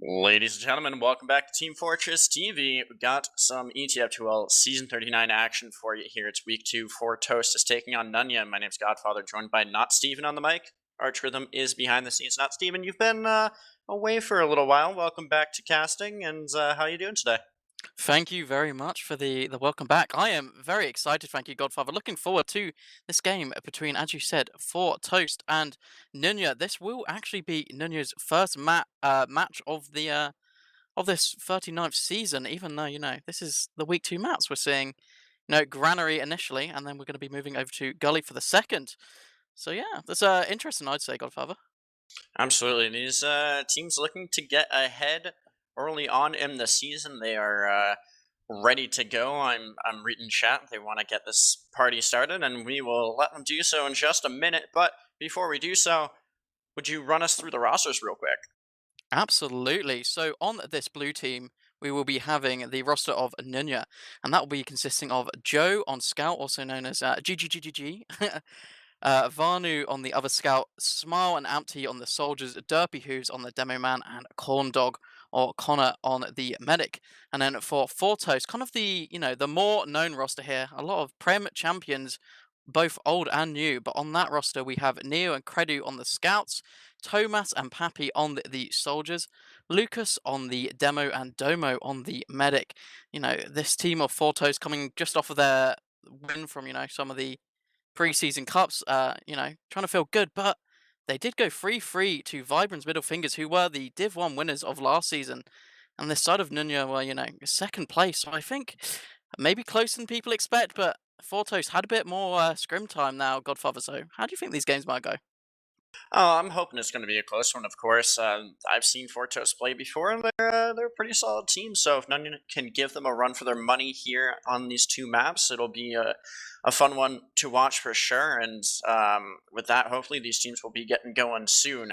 Ladies and gentlemen, welcome back to Team Fortress TV. We got some ETF2L Season 39 action for you here. It's week 2. 4Toast is taking on Nunya. My name's Godfather, joined by Not Steven on the mic. ArchRhythm is behind the scenes. Not Steven, you've been away for a little while. Welcome back to casting, and how are you doing today? Thank you very much for the welcome back. I am very excited, thank you, Godfather. Looking forward to this game between, as you said, 4Toast and Nunya. This will actually be Nunya's first match of this 39th season, even though, this is the week 2 maps. We're seeing, Granary initially, and then we're going to be moving over to Gully for the second. So yeah, that's interesting, I'd say, Godfather. Absolutely. These teams looking to get ahead early on in the season. They are ready to go. I'm reading chat. They want to get this party started, and we will let them do so in just a minute. But before we do so, would you run us through the rosters real quick? Absolutely. So on this blue team, we will be having the roster of Nunya, and that will be consisting of Joe on Scout, also known as GGGGG, Vanu on the other Scout, Smile and Ampty on the Soldiers, Derpy Hooves on the Demo Man, and Corn Dog or Connor on the Medic. And then for Fortos, kind of the more known roster here, a lot of Prem champions, both old and new, but on that roster we have Neo and Credu on the Scouts, Tomas and Pappy on the Soldiers, Lucas on the Demo and Domo on the Medic. This team of Fortos coming just off of their win from, some of the preseason cups, trying to feel good, but they did go 3-3 to Vibrant's Middle Fingers, who were the Div 1 winners of last season. And this side of Nunya were, second place. So I think maybe closer than people expect, but Fortos had a bit more scrim time now, Godfather. So how do you think these games might go? Oh, I'm hoping it's going to be a close one. Of course, I've seen Fortos play before, and they're a pretty solid team. So if none can give them a run for their money here on these two maps, it'll be a fun one to watch for sure. And with that, hopefully these teams will be getting going soon,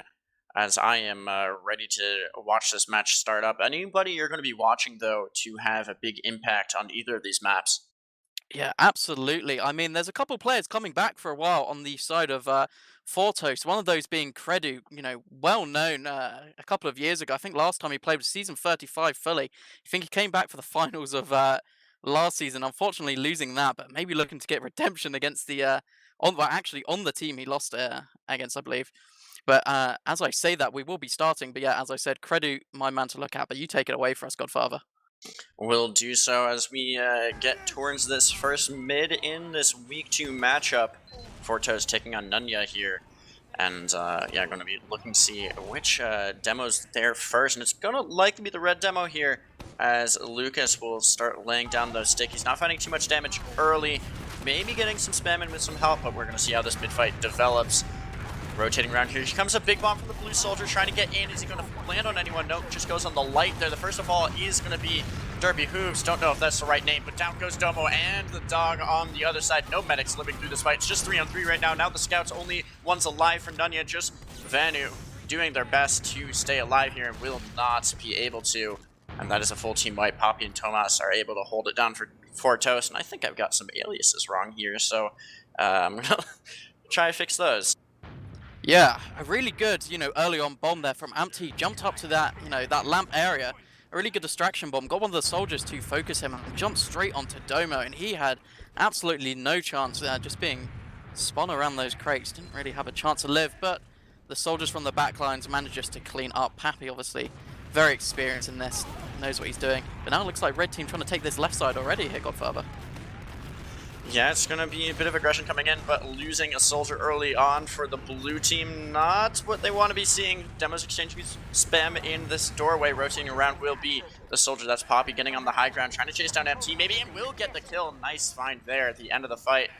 as I am ready to watch this match start up. Anybody you're going to be watching though to have a big impact on either of these maps? Yeah, absolutely. I mean, there's a couple players coming back for a while on the side of Fortos. One of those being Credu, well known a couple of years ago. I think last time he played was season 35 fully. I think he came back for the finals of last season, unfortunately losing that, but maybe looking to get redemption against the on the team he lost against, I believe. But as I say that, we will be starting. But yeah, as I said, Credu, my man to look at. But you take it away for us, Godfather. We'll do so as we get towards this first mid in this week 2 matchup. Fortos taking on Nunya here. And yeah, going to be looking to see which demo's there first. And it's going to likely be the red demo here as Lucas will start laying down those stickies. Not finding too much damage early. Maybe getting some spam in with some help, but we're going to see how this mid fight develops. Rotating around here, here comes a big bomb from the blue soldier trying to get in. Is he going to land on anyone? Nope, just goes on the light there. The first of all is going to be Derpy Hooves. Don't know if that's the right name, but down goes Domo and the dog on the other side. No medics living through this fight. It's just 3-on-3 right now. Now the scouts only one's alive for Nunya. Just Vanu doing their best to stay alive here and will not be able to. And that is a full team wipe. Poppy and Tomas are able to hold it down for Fortos. And I think I've got some aliases wrong here, so I'm going to try to fix those. Yeah, a really good, early on bomb there from Ampty. Jumped up to that, that lamp area. A really good distraction bomb. Got one of the soldiers to focus him and jumped straight onto Domo. And he had absolutely no chance just being spun around those crates. Didn't really have a chance to live. But the soldiers from the back lines managed just to clean up. Pappy, obviously, very experienced in this. Knows what he's doing. But now it looks like red team trying to take this left side already here, Godfather. Yeah, it's going to be a bit of aggression coming in, but losing a soldier early on for the blue team, not what they want to be seeing. Demos exchanging spam in this doorway. Rotating around will be the soldier. That's Poppy getting on the high ground, trying to chase down MT maybe, and will get the kill. Nice find there at the end of the fight.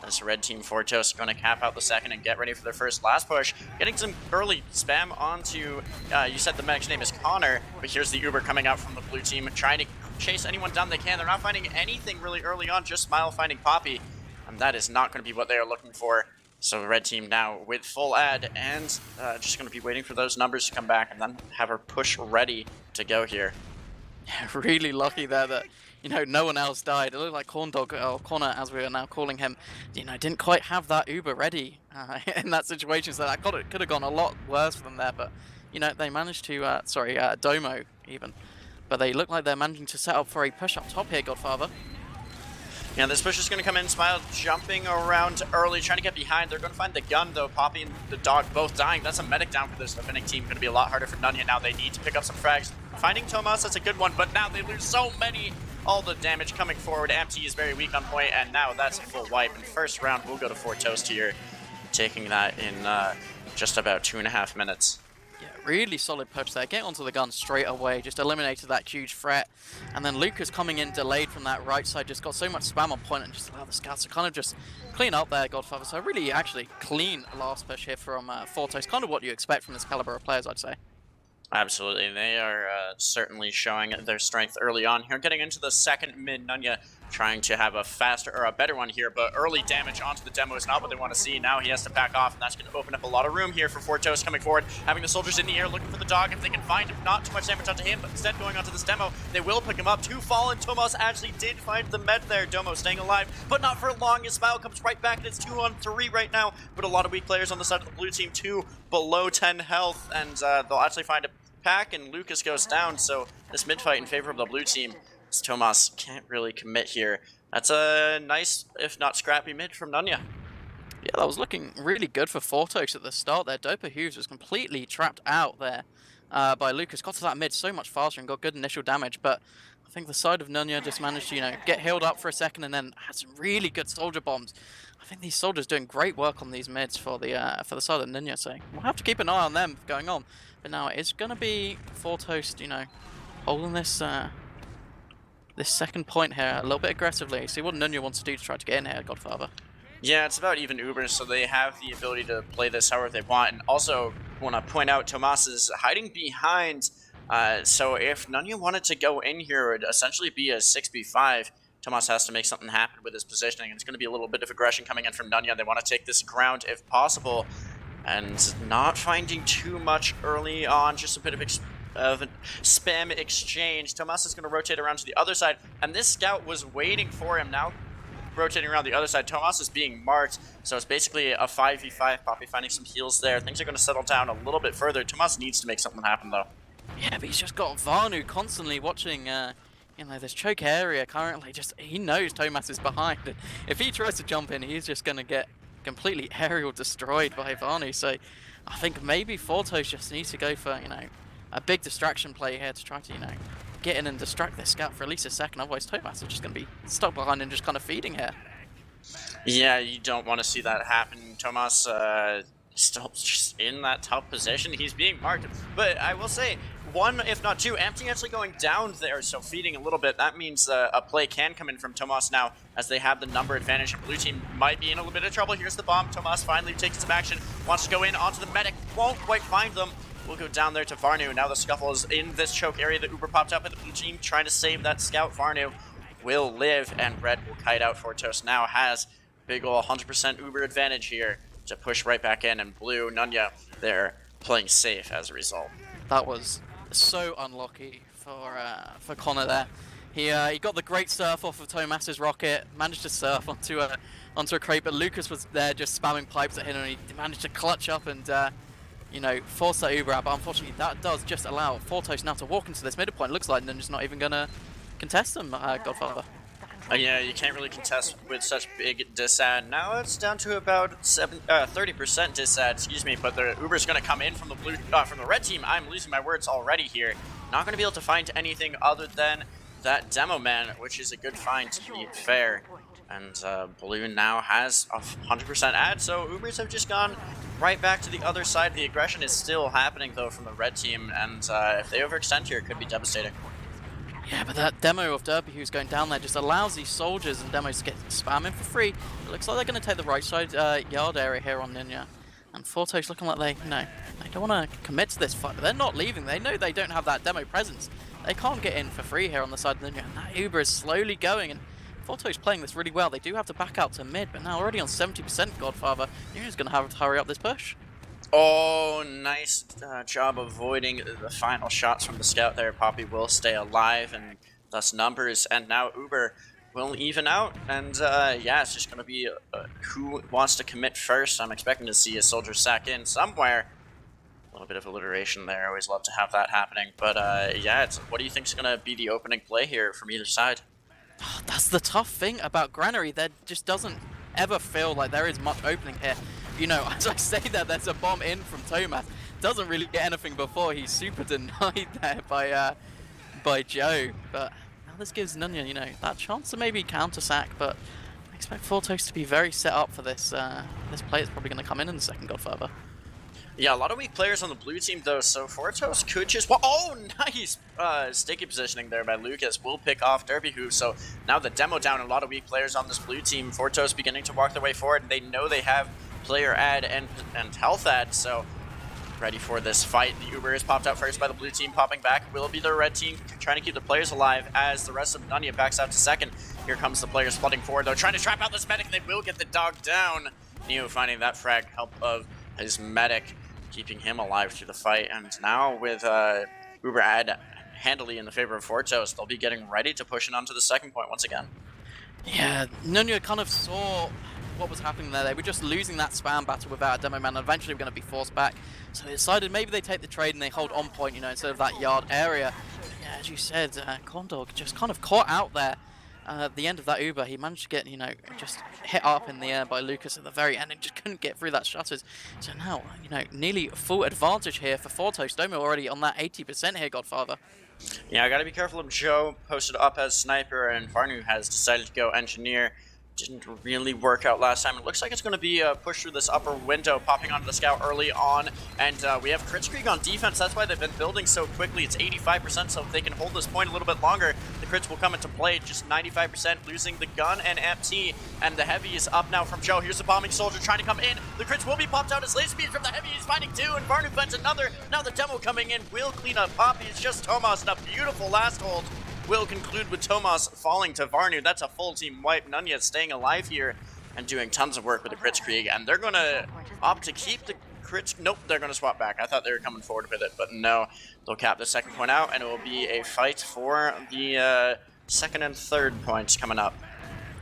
This red team Fortos going to cap out the second and get ready for their first last push. Getting some early spam onto, you said the medic's name is Connor, but here's the Uber coming out from the blue team, trying to chase anyone down they can. They're not finding anything really early on, just Smile finding Poppy, and that is not going to be what they are looking for. So the red team now with full ad and just going to be waiting for those numbers to come back and then have her push ready to go here. Yeah, really lucky there that, no one else died. It looked like Corn Dog, or Connor as we are now calling him, didn't quite have that Uber ready in that situation, so that could have gone a lot worse for them there, but you know, they managed to, sorry, Domo even. But they look like they're managing to set up for a push up top here, Godfather. Yeah, this push is going to come in. Smile jumping around early, trying to get behind. They're going to find the gun, though. Poppy and the dog both dying. That's a medic down for this defending team. Going to be a lot harder for Nunya now. They need to pick up some frags. Finding Tomas, that's a good one, but now they lose so many. All the damage coming forward. Empty is very weak on point, and now that's a full wipe. And first round, we'll go to 4Toast here, taking that in just about 2.5 minutes. Yeah, really solid push there. Get onto the gun straight away. Just eliminated that huge threat. And then Lucas coming in delayed from that right side. Just got so much spam on point and just allowed the scouts to kind of just clean up there, Godfather. So really actually clean last push here from 4Toast. Kind of what you expect from this caliber of players, I'd say. Absolutely, they are certainly showing their strength early on here. Getting into the second mid, Nunya trying to have a faster or a better one here, but early damage onto the demo is not what they want to see. Now he has to back off, and that's going to open up a lot of room here for 4Toast coming forward, having the soldiers in the air looking for the dog if they can find him. Not too much damage onto him, but instead going onto this demo, they will pick him up. 2 fallen. Tomas actually did find the med there. Domo staying alive, but not for long. His smile comes right back, and it's 2 on 3 right now, but a lot of weak players on the side of the blue team, 2 below 10 health, and they'll actually find a pack, and Lucas goes down, so this mid fight in favor of the blue team, as Tomas can't really commit here. That's a nice, if not scrappy, mid from Nunya. Yeah, that was looking really good for 4Toast at the start there. Dopa Hughes was completely trapped out there by Lucas. Got to that mid so much faster and got good initial damage, but I think the side of Nunya just managed to, you know, get healed up for a second and then had some really good soldier bombs. I think these soldiers doing great work on these mids for the side of Nunya, so we'll have to keep an eye on them going on. But now it's going to be 4Toast, you know, holding this this second point here a little bit aggressively. See what Nunya wants to do to try to get in here, Godfather. Yeah, it's about even Uber, so they have the ability to play this however they want. And also, want to point out, Tomas is hiding behind. So if Nunya wanted to go in here, it would essentially be a 6v5. Tomas has to make something happen with his positioning. And it's going to be a little bit of aggression coming in from Nunya. They want to take this ground if possible. And not finding too much early on, just a bit of a spam exchange. Tomas is going to rotate around to the other side, and this scout was waiting for him. Now rotating around the other side, Tomas is being marked, so it's basically a 5v5. Poppy finding some heals there. Things are going to settle down a little bit further. Tomas needs to make something happen, though. Yeah, but he's just got Vanu constantly watching, you know, this choke area currently. Just, he knows Tomas is behind. If he tries to jump in, he's just going to get completely aerial destroyed by Vanu. So I think maybe 4Toast just needs to go for, you know, a big distraction play here to try to, you know, get in and distract this scout for at least a second. Otherwise, Tomas is just going to be stuck behind and just kind of feeding here. Yeah, you don't want to see that happen. Tomas still just in that top position. He's being marked. But I will say, 1, if not 2, Empty actually going down there, so feeding a little bit. That means a play can come in from Tomas now, as they have the number advantage. Blue team might be in a little bit of trouble. Here's the bomb. Tomas finally takes some action, wants to go in onto the medic, won't quite find them. We'll go down there to Varnu. Now the scuffle is in this choke area. The Uber popped up at the blue team, trying to save that scout. Varnu will live, and Red will kite out. 4Toast now has big ol' 100% Uber advantage here to push right back in, and Blue, Nunya, they're playing safe as a result. That was so unlucky for Connor there. He got the great surf off of Tomas's rocket, managed to surf onto a crate, but Lucas was there just spamming pipes at him, and he managed to clutch up and you know, force that Uber out. But unfortunately, that does just allow 4Toast now to walk into this middle point. Looks like Ninja's not even gonna contest them, Godfather. Yeah, you can't really contest with such big disad. Now it's down to about 30% disad, excuse me, but the Uber's going to come in from the from the red team. I'm losing my words already here. Not going to be able to find anything other than that demo man, which is a good find to be fair. And Blue now has a 100% ad, so Ubers have just gone right back to the other side. The aggression is still happening, though, from the red team, and if they overextend here, it could be devastating. Yeah, but that demo of Derby who's going down there just allows these soldiers and demos to get spamming for free. It looks like they're going to take the right side yard area here on Nunya. And 4Toast looking like they don't want to commit to this fight, but they're not leaving. They know they don't have that demo presence. They can't get in for free here on the side of Nunya. And that Uber is slowly going, and 4Toast playing this really well. They do have to back out to mid, but now already on 70% Godfather. Nunya's going to have to hurry up this push. Oh, nice job avoiding the final shots from the scout there. Poppy will stay alive, and thus numbers, and now Uber will even out. And yeah, it's just going to be who wants to commit first. I'm expecting to see a soldier sack in somewhere. little bit of alliteration there. Always love to have that happening. But yeah, what do you think is going to be the opening play here from either side? That's the tough thing about Granary. There just doesn't ever feel like there is much opening here. You know, as I say that, there's a bomb in from Tomas. Doesn't really get anything before he's super denied there by Joe. But now this gives Nunya, you know, that chance to maybe counter-sack. But I expect 4Toast to be very set up for this. This play is probably going to come in the second Godfather. Yeah, a lot of weak players on the blue team, though, so 4Toast could just... Well, oh, nice sticky positioning there by Lucas. Will pick off Derpy Hoof, so now the demo down, a lot of weak players on this blue team. 4Toast beginning to walk their way forward, and they know they have player ad and health ad, so ready for this fight. The Uber is popped out first by the blue team, popping back. Will be the red team trying to keep the players alive as the rest of Nunya backs out to second. Here comes the players flooding forward, though, trying to trap out this medic. They will get the dog down. Neo finding that frag, help of his medic, keeping him alive through the fight. And now with Uber ad handily in the favor of 4Toast, they'll be getting ready to push it onto the second point once again. Yeah, Nunya kind of saw what was happening there. They were just losing that spam battle without a demo man, and eventually were going to be forced back. So they decided maybe they take the trade and they hold on point, you know, instead of that yard area. But yeah, as you said, Corndog just kind of caught out there. At the end of that Uber, he managed to get, you know, just hit up in the air by Lucas at the very end and just couldn't get through that shutters. So now, you know, nearly full advantage here for 4Toast. Domo already on that 80% here, Godfather. Yeah, I gotta be careful of Joe, posted up as sniper, and Varnu has decided to go engineer. Didn't really work out last time. It looks like it's going to be a push through this upper window, popping onto the scout early on. And we have Kritzkrieg on defense. That's why they've been building so quickly. It's 85%, so if they can hold this point a little bit longer, the crits will come into play. Just 95%, losing the gun and MT. And the heavy is up now from Joe. Here's the bombing soldier trying to come in. The crits will be popped out as laser speed from the heavy. He's finding two, and Varnu finds another. Now the demo coming in will clean up Poppy. It's just Tomas, and a beautiful last hold will conclude with Tomas falling to Varnu. That's a full team wipe. Nunya staying alive here and doing tons of work with the Kritzkrieg, and they're going to opt to keep the crits. Nope, they're going to swap back. I thought they were coming forward with it, but no. They'll cap the second point out, and it will be a fight for the second and third points coming up.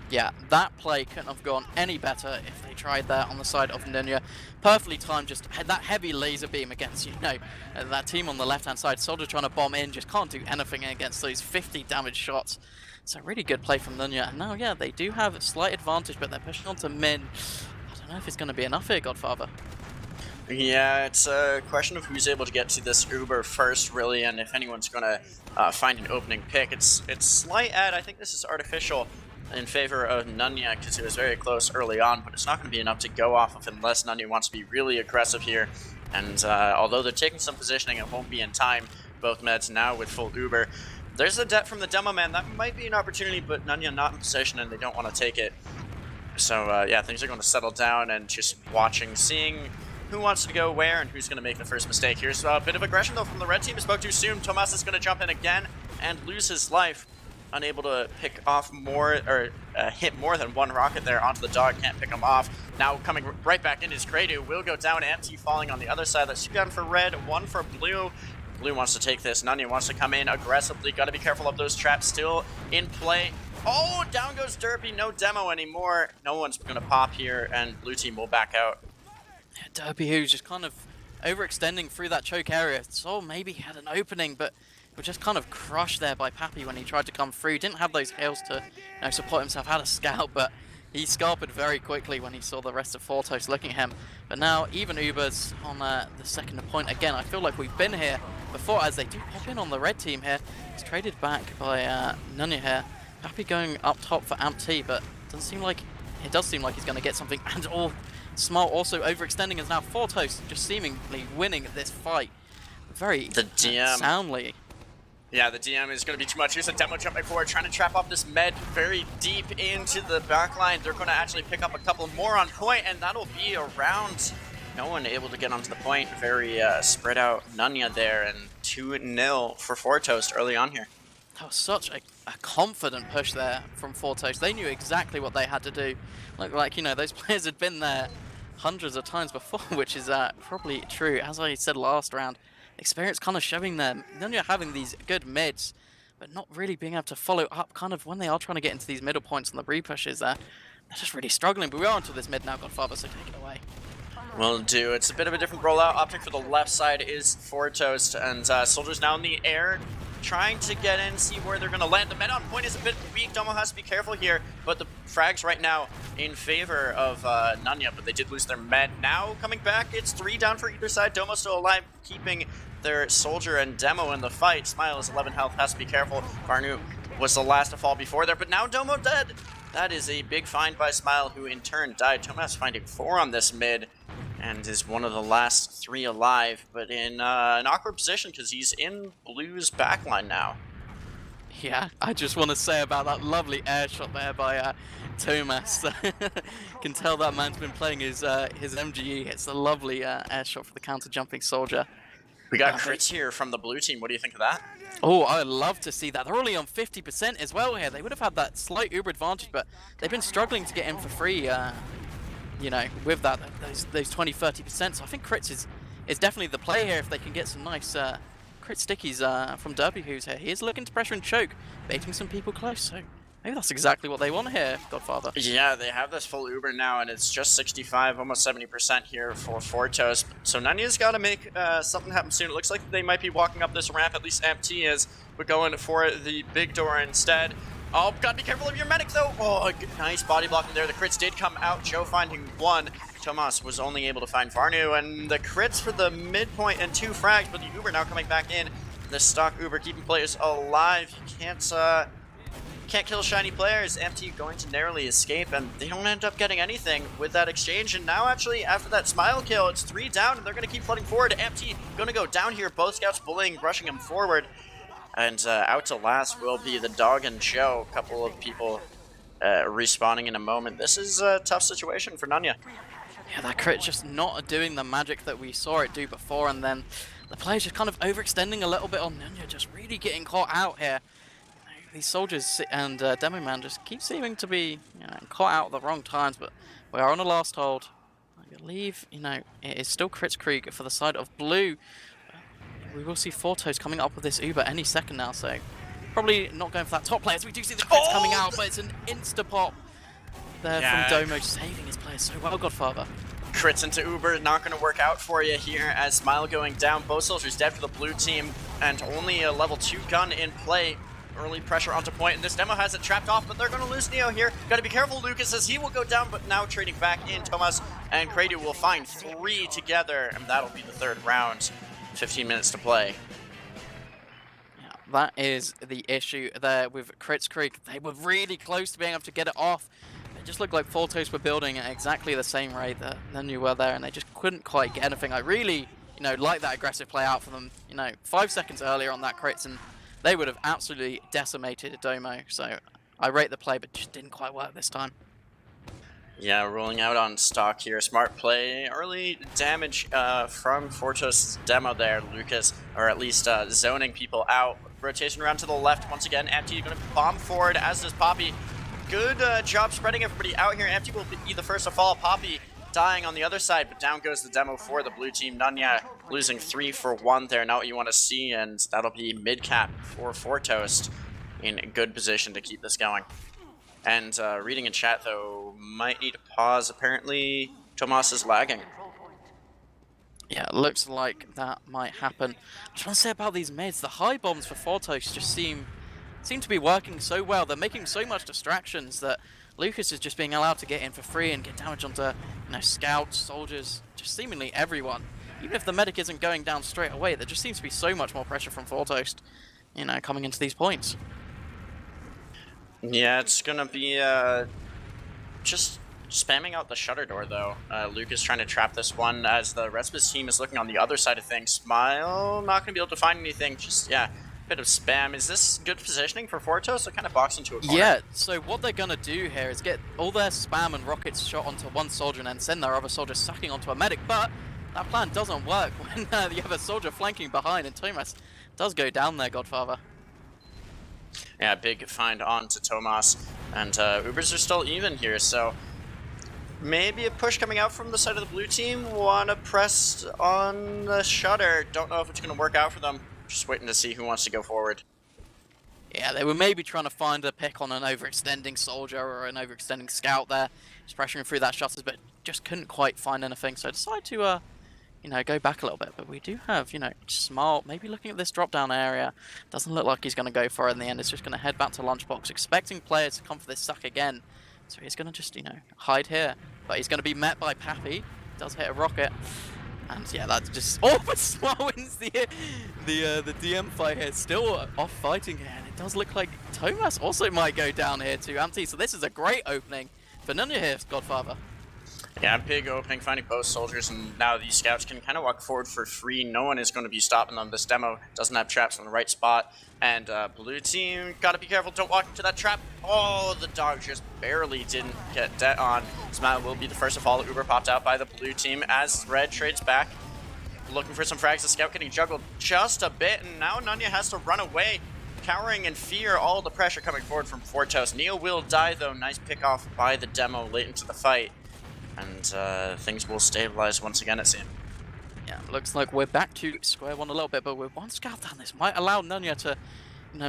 Yeah, that play couldn't have gone any better if they tried that on the side of Nunya. Perfectly timed, just had that heavy laser beam against, you know, that team on the left-hand side. Soldier trying to bomb in, just can't do anything against those 50 damage shots. So really good play from Nunya. And now, yeah, they do have a slight advantage, but they're pushing on to Min. I don't know if it's going to be enough here, Godfather. Yeah, it's a question of who's able to get to this Uber first, really, and if anyone's going to find an opening pick. It's slight ad. I think this is artificial in favor of Nunya because it was very close early on, but it's not going to be enough to go off of unless Nunya wants to be really aggressive here. And although they're taking some positioning, it won't be in time. Both meds now with full Uber. There's a debt from the demo man. That might be an opportunity, but Nunya not in position and they don't want to take it. So yeah, things are going to settle down and just watching, seeing who wants to go where and who's going to make the first mistake. Here's a bit of aggression though from the red team. Spoke too soon. Tomas is going to jump in again and lose his life. Unable to pick off more, or hit more than one rocket there onto the dog, can't pick him off. Now coming right back in is Gradu, will go down, MT falling on the other side. That's two down for red, one for blue. Blue wants to take this, Nunya wants to come in aggressively, gotta be careful of those traps still in play. Oh, down goes Derpy, no demo anymore. No one's gonna pop here, and blue team will back out. Yeah, Derpy who's just kind of overextending through that choke area. So maybe he had an opening, but was just kind of crushed there by Pappy when he tried to come through. Didn't have those heals to, you know, support himself. Had a scout, but he scarpered very quickly when he saw the rest of 4Toast looking at him. But now even Uber's on the second point again. I feel like we've been here before as they do pop in on the red team here. It's traded back by Nunya here. Pappy going up top for AmpT, but it does seem like he's going to get something. And all Smart also overextending as now 4Toast just seemingly winning this fight very soundly. Yeah, the DM is going to be too much. Here's a demo jumping forward, trying to trap off this med very deep into the backline. They're going to actually pick up a couple more on point, and that'll be around. No one able to get onto the point. Very spread out Nunya there, and 2-0 for 4Toast early on here. That was such a confident push there from 4Toast. They knew exactly what they had to do. Like you know, those players had been there hundreds of times before, which is probably true. As I said last round, experience kind of showing them. Then you're having these good mids, but not really being able to follow up kind of when they are trying to get into these middle points and the re-pushes there. They're just really struggling, but we are onto this mid now, Godfather, so take it away. Will do. It's a bit of a different rollout. Opting for the left side is 4Toast, and Soldiers now in the air, trying to get in, see where they're going to land. The med on point is a bit weak. Domo has to be careful here, but the frags right now in favor of Nunya, but they did lose their med. Now coming back, it's 3 down for either side. Domo still alive, keeping their Soldier and Demo in the fight. Smile is 11 health, has to be careful. Varnu was the last to fall before there, but now Domo dead. That is a big find by Smile, who in turn died. Tomas finding 4 on this mid, and is one of the last 3 alive, but in an awkward position because he's in Blue's backline now. Yeah, I just want to say about that lovely air shot there by Tomas. Can tell that man's been playing his MGE. It's a lovely air shot for the counter-jumping Soldier. We got crits here from the blue team. What do you think of that? Oh, I'd love to see that. They're only on 50% as well here. They would have had that slight Uber advantage, but they've been struggling to get in for free, you know, with that, those 20, 30%. So I think crits is definitely the play here if they can get some nice crit stickies from Derby, who's here. He is looking to pressure and choke, baiting some people close. So maybe that's exactly what they want here, Godfather. Yeah, they have this full Uber now, and it's just 65, almost 70% here for 4Toast. So Nunya's got to make something happen soon. It looks like they might be walking up this ramp, at least MT is, but going for the big door instead. Oh, gotta be careful of your medic, though. Oh, nice body blocking there. The crits did come out. Joe finding 1. Tomas was only able to find Varnu, and the crits for the midpoint and 2 frags, but the Uber now coming back in. The stock Uber keeping players alive. You can't kill shiny players. MT going to narrowly escape, and they don't end up getting anything with that exchange. And now, actually, after that Smile kill, it's 3 down, and they're going to keep flooding forward. MT going to go down here. Both scouts bullying, rushing him forward. And out to last will be the Dog and Joe. A couple of people respawning in a moment. This is a tough situation for Nunya. Yeah, that crit just not doing the magic that we saw it do before, and then the players just kind of overextending a little bit on Nunya, just really getting caught out here. These Soldiers and Demo Man just keep seeming to be, you know, caught out at the wrong times, but we are on a last hold. I believe, you know, it is still Crits Krieg for the side of Blue. We will see 4Toast coming up with this Uber any second now, so probably not going for that top player, as we do see the crits coming out, but it's an insta-pop there from Domo, saving his players so well, Godfather. Crits into Uber, not going to work out for you here as Smile going down. Both Soldiers dead for the blue team, and only a level 2 gun in play. Early pressure onto point, and this Demo has it trapped off, but they're going to lose Neo here. Got to be careful, Lucas, as he will go down, but now trading back in. Tomas and Kradu will find 3 together, and that'll be the 3rd round. 15 minutes to play. Yeah, that is the issue there with Crits Creek. They were really close to being able to get it off. It just looked like 4Toast were building at exactly the same rate that Nunya were there, and they just couldn't quite get anything. I really, you know, like that aggressive play out for them. You know, 5 seconds earlier on that crits, and they would have absolutely decimated Domo. So I rate the play, but just didn't quite work this time. Yeah, rolling out on stock here. Smart play. Early damage from 4Toast's Demo there, Lucas, or at least zoning people out. Rotation around to the left once again. Empty going to bomb forward, as does Poppy. Good job spreading everybody out here. Empty will be the first to fall. Poppy dying on the other side, but down goes the Demo for the blue team. Nunya losing 3 for 1 there. Not what you want to see, and that'll be mid-cap for 4Toast in a good position to keep this going. And reading in chat, though, might need to pause. Apparently, Tomas is lagging. Yeah, it looks like that might happen. I just want to say about these mids, the high bombs for 4Toast just seem to be working so well. They're making so much distractions that Lucas is just being allowed to get in for free and get damage onto, you know, scouts, soldiers, just seemingly everyone. Even if the medic isn't going down straight away, there just seems to be so much more pressure from 4Toast, you know, coming into these points. Yeah, it's gonna be just spamming out the shutter door, though. Lucas trying to trap this one as the rest of his team is looking on the other side of things. Smile not gonna be able to find anything. Just, yeah, bit of spam. Is this good positioning for 4Toast? They're kind of boxed into a corner. Yeah, so what they're gonna do here is get all their spam and rockets shot onto one soldier and then send their other soldier sucking onto a medic, but that plan doesn't work when the other soldier flanking behind, and Tomas does go down there, Godfather. Yeah, big find on to Tomas, and Ubers are still even here, so maybe a push coming out from the side of the blue team. Want to press on the shutter. Don't know if it's going to work out for them. Just waiting to see who wants to go forward. Yeah, they were maybe trying to find a pick on an overextending soldier or an overextending scout there, just pressuring through that shutters, but just couldn't quite find anything. So I decided to, go back a little bit. But we do have, Smart maybe looking at this drop-down area. Doesn't look like he's going to go for it in the end. It's just going to head back to Lunchbox, expecting players to come for this suck again. So he's going to just, hide here. But he's going to be met by Pappy. Does hit a rocket. And yeah, that's just but Smart wins the DM fight here. Still off fighting here, and it does look like Thomas also might go down here to Amty. So this is a great opening for Nunya here, Godfather. Yeah, big opening, finding both soldiers, and now these scouts can kind of walk forward for free. No one is going to be stopping them. This demo doesn't have traps in the right spot, and blue team, gotta be careful, don't walk into that trap. Oh, the dog just barely didn't get dead on. Smile will be the first to fall. Uber popped out by the blue team as red trades back, looking for some frags. The scout getting juggled just a bit, and now Nunya has to run away, cowering in fear, all the pressure coming forward from 4Toast. Neo will die, though. Nice pick off by the demo late into the fight. And things will stabilize once again, it seems. Yeah, looks like we're back to square one a little bit, but with one scout down, this might allow Nunya to,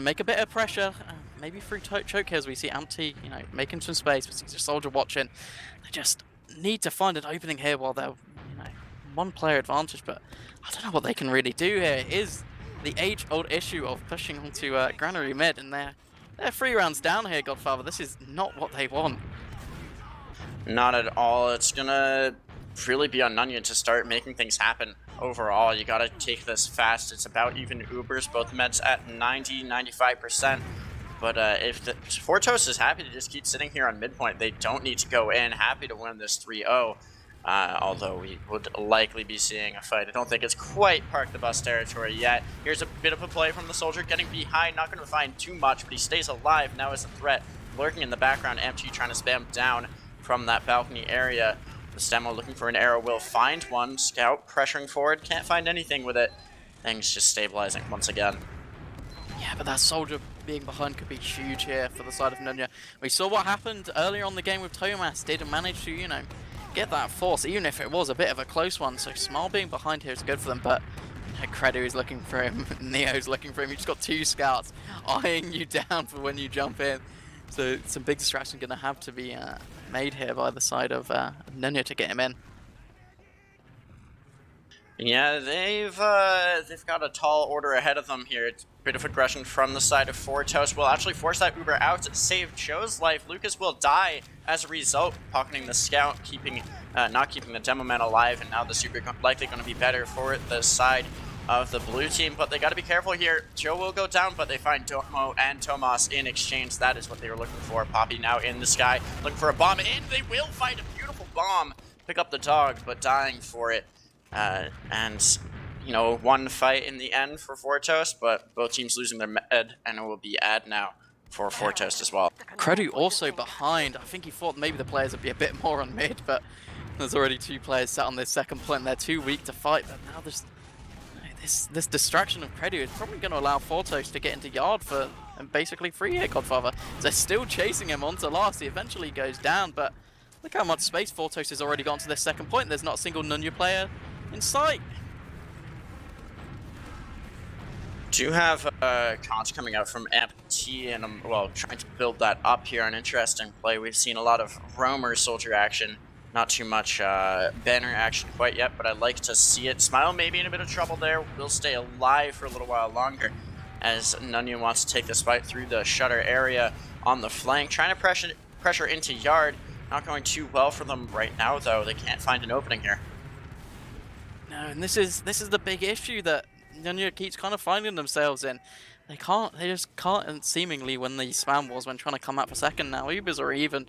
make a bit of pressure. Maybe through choke here as we see Ampty, making some space, but he's a soldier watching. They just need to find an opening here while they're, one player advantage, but I don't know what they can really do here. It is the age-old issue of pushing onto Granary mid, and they're 3 rounds down here, Godfather. This is not what they want. Not at all. It's gonna really be on Nunya to start making things happen. Overall, you gotta take this fast. It's about even Ubers, both meds at 90-95%. But if the 4Toast is happy to just keep sitting here on midpoint, they don't need to go in. Happy to win this 3-0. Although we would likely be seeing a fight. I don't think it's quite park the bus territory yet. Here's a bit of a play from the soldier, getting behind, not going to find too much, but he stays alive now as a threat. Lurking in the background, MT trying to spam down from that balcony area. The Stemo looking for an arrow, will find one. Scout pressuring forward, can't find anything with it. Things just stabilizing once again. Yeah, but that soldier being behind could be huge here for the side of Nunya. We saw what happened earlier on the game with Thomas. Did manage to, get that force, even if it was a bit of a close one. So Smile being behind here is good for them, but Credu is looking for him, Neo's looking for him. You just got 2 scouts eyeing you down for when you jump in. So some big distraction going to have to be made here by the side of Nunya to get him in. Yeah, they've got a tall order ahead of them here. It's a bit of aggression from the side of 4Toast. Will actually force that Uber out, save Joe's life. Lucas will die as a result, pocketing the scout, not keeping the demo man alive, and now this Uber likely going to be better for the side of the blue team, but they got to be careful here. Joe will go down, but they find Domo and Tomas in exchange. That is what they were looking for. Poppy now in the sky, looking for a bomb, and they will find a beautiful bomb. Pick up the dog, but dying for it. And, one fight in the end for 4Toast, but both teams losing their med, and it will be ad now for 4Toast as well. Credu also behind. I think he thought maybe the players would be a bit more on mid, but there's already 2 players sat on this second point, and they're too weak to fight, but now there's this distraction of Credu is probably going to allow 4Toast to get into yard for basically free here, Godfather. They're still chasing him onto last. He eventually goes down, but look how much space 4Toast has already got to this second point. There's not a single Nunya player in sight. Do have cons coming out from MT, and I'm trying to build that up here. An interesting play. We've seen a lot of roamer soldier action. Not too much banner action quite yet, but I like to see it. Smile maybe in a bit of trouble there. Will stay alive for a little while longer as Nunya wants to take this fight through the shutter area on the flank. Trying to pressure into yard. Not going too well for them right now, though. They can't find an opening here. No, and this is the big issue that Nunya keeps kind of finding themselves in. They just can't, and seemingly when the spam wars when trying to come out for second now, Ubers are even,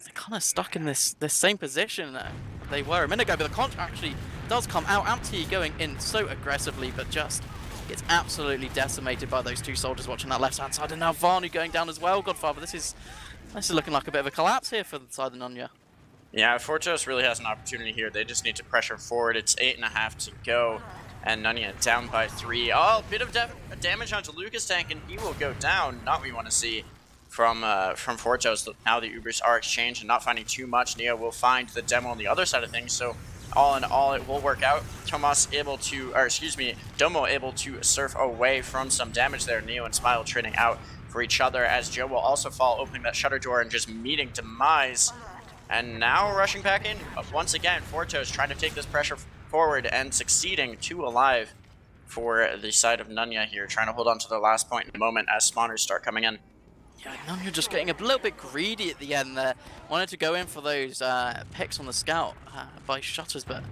they're kind of stuck in this same position that they were a minute ago, but the contra actually does come out. Ampty going in so aggressively, but just gets absolutely decimated by those 2 soldiers watching that left hand side, and now Vanu going down as well, Godfather. This is looking like a bit of a collapse here for the side of Nunya. Yeah, 4Toast really has an opportunity here. They just need to pressure forward. It's 8.5 to go. And Nunya down by 3. Oh, a bit of damage onto Lucas Tank, and he will go down. Not what we want to see from 4Toast. Now the Ubers are exchanged and not finding too much. Neo will find the demo on the other side of things. So all in all, it will work out. Domo able to surf away from some damage there. Neo and Smile trading out for each other, as Joe will also fall, opening that shutter door and just meeting demise. And now rushing back in once again, 4Toast trying to take this pressure forward and succeeding, 2 alive for the side of Nunya here, trying to hold on to the last point in a moment as spawners start coming in. Yeah, Nunya just getting a little bit greedy at the end there. Wanted to go in for those picks on the scout by shutters, but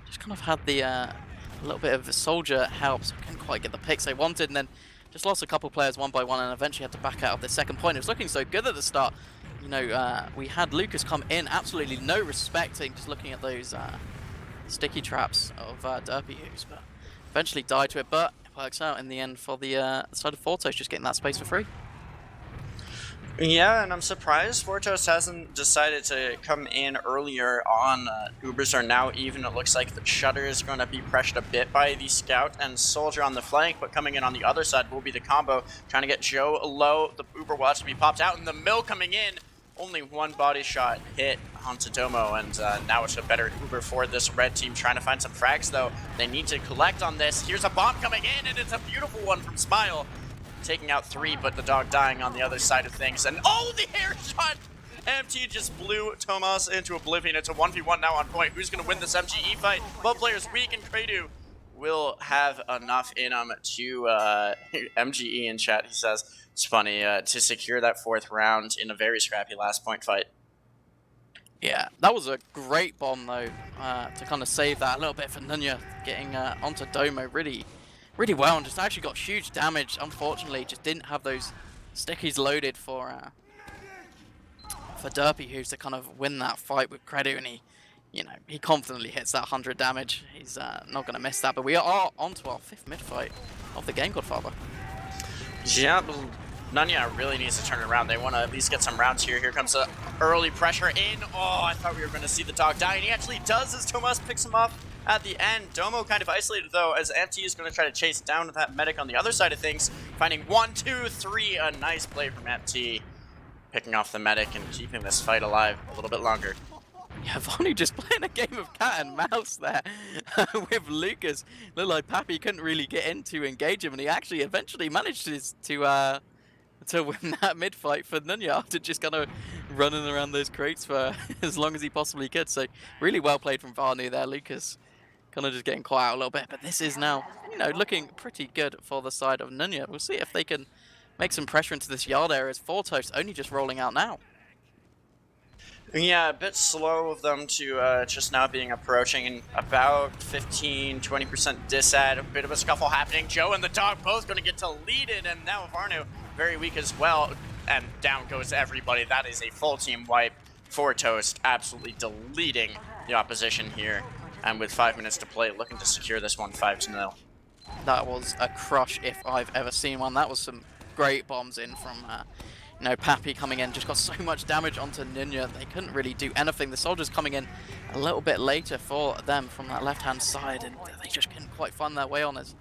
just kind of had the a little bit of a soldier help, so couldn't quite get the picks they wanted, and then just lost a couple players one by one, and eventually had to back out of the second point. It was looking so good at the start. You know, we had Lucas come in, absolutely no respecting, just looking at those sticky traps of Derpy Hoops, but eventually died to it. But it works out in the end for the side of 4Toast, just getting that space for free. Yeah, and I'm surprised 4Toast hasn't decided to come in earlier on. Ubers are now even. It looks like the Shutter is going to be pressured a bit by the Scout and Soldier on the flank, but coming in on the other side will be the combo, trying to get Joe low. The Uber watch to be popped out, and the Mill coming in. Only one body shot hit onto Domo, and now it's a better Uber for this red team, trying to find some frags, though. They need to collect on this. Here's a bomb coming in, and it's a beautiful one from Smile, taking out 3, but the dog dying on the other side of things. And oh, the air shot! MT just blew Tomas into oblivion. It's a 1v1 now on point. Who's going to win this MGE fight? Both players weak, and Kredu will have enough in him to MGE in chat, he says. It's funny, to secure that 4th round in a very scrappy last point fight. Yeah, that was a great bomb though, to kind of save that a little bit for Nunya, getting onto Domo really well, and just actually got huge damage. Unfortunately, just didn't have those stickies loaded for Derpy Hooves to kind of win that fight with Credu, and he confidently hits that 100 damage. He's not going to miss that, but we are onto our 5th mid fight of the game, Godfather. Yeah, Nunya really needs to turn it around. They want to at least get some rounds here. Here comes the early pressure in. Oh, I thought we were going to see the dog die, and he actually does as Tomas picks him off at the end. Domo kind of isolated, though, as MT is going to try to chase down that medic on the other side of things, finding 1, 2, 3. A nice play from MT, picking off the medic and keeping this fight alive a little bit longer. Yeah, Vonnie just playing a game of cat and mouse there with Lucas. Looked like Pappy couldn't really get in to engage him, and he actually eventually managed to win that mid fight for Nunya after just kind of running around those crates for as long as he possibly could. So really well played from Varney there. Lucas kind of just getting caught out a little bit, but this is now, looking pretty good for the side of Nunya. We'll see if they can make some pressure into this yard area, as 4Toast only just rolling out now. Yeah, a bit slow of them to just now being approaching, about 15-20% disad, a bit of a scuffle happening. Joe and the dog both going to get to lead it, and now Varnu very weak as well, and down goes everybody. That is a full team wipe. 4Toast absolutely deleting the opposition here, and with 5 minutes to play, looking to secure this one 5-0. That was a crush if I've ever seen one. That was some great bombs in from Pappy coming in, just got so much damage onto Nunya. They couldn't really do anything. The soldiers coming in a little bit later for them from that left-hand side, and they just couldn't quite find their way on as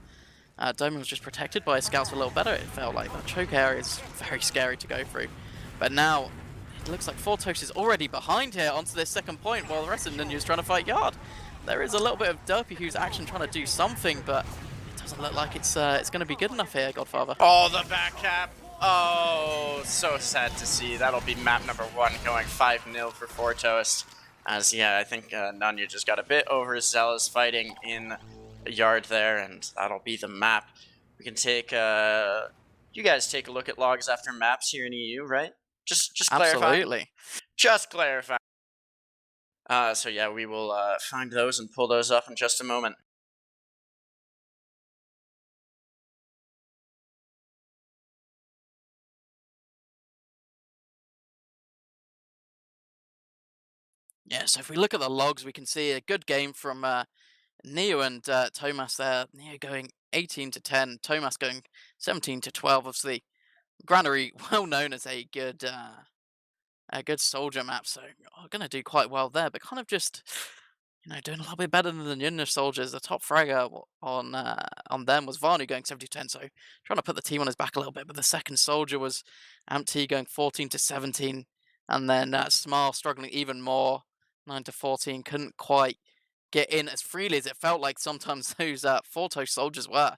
Doman was just protected by his scouts a little better. It felt like that choke area is very scary to go through. But now it looks like 4Toast is already behind here onto this second point, while the rest of Nunya is trying to fight yard. There is a little bit of Derpy who's actually trying to do something, but it doesn't look like it's going to be good enough here, Godfather. Oh, the back cap. Oh, so sad to see. That'll be map number 1 going 5-0 for 4Toast. As, yeah, I think Nunya just got a bit overzealous fighting in a yard there, and that'll be the map. We can take, you guys take a look at logs after maps here in EU, right? Just clarify. Absolutely. Just clarify. So yeah, we will find those and pull those up in just a moment. Yeah, so if we look at the logs, we can see a good game from Neo and Tomas there. Neo going 18-10, Tomas going 17-12. Obviously, Granary, well known as a good soldier map, so are going to do quite well there. But kind of just doing a little bit better than the Yunna soldiers. The top fragger on them was Vanu going 70-10, so trying to put the team on his back a little bit. But the second soldier was Amt going 14-17, and then Smile struggling even more, 9-14. Couldn't quite get in as freely as it felt like sometimes those 4Toast soldiers were.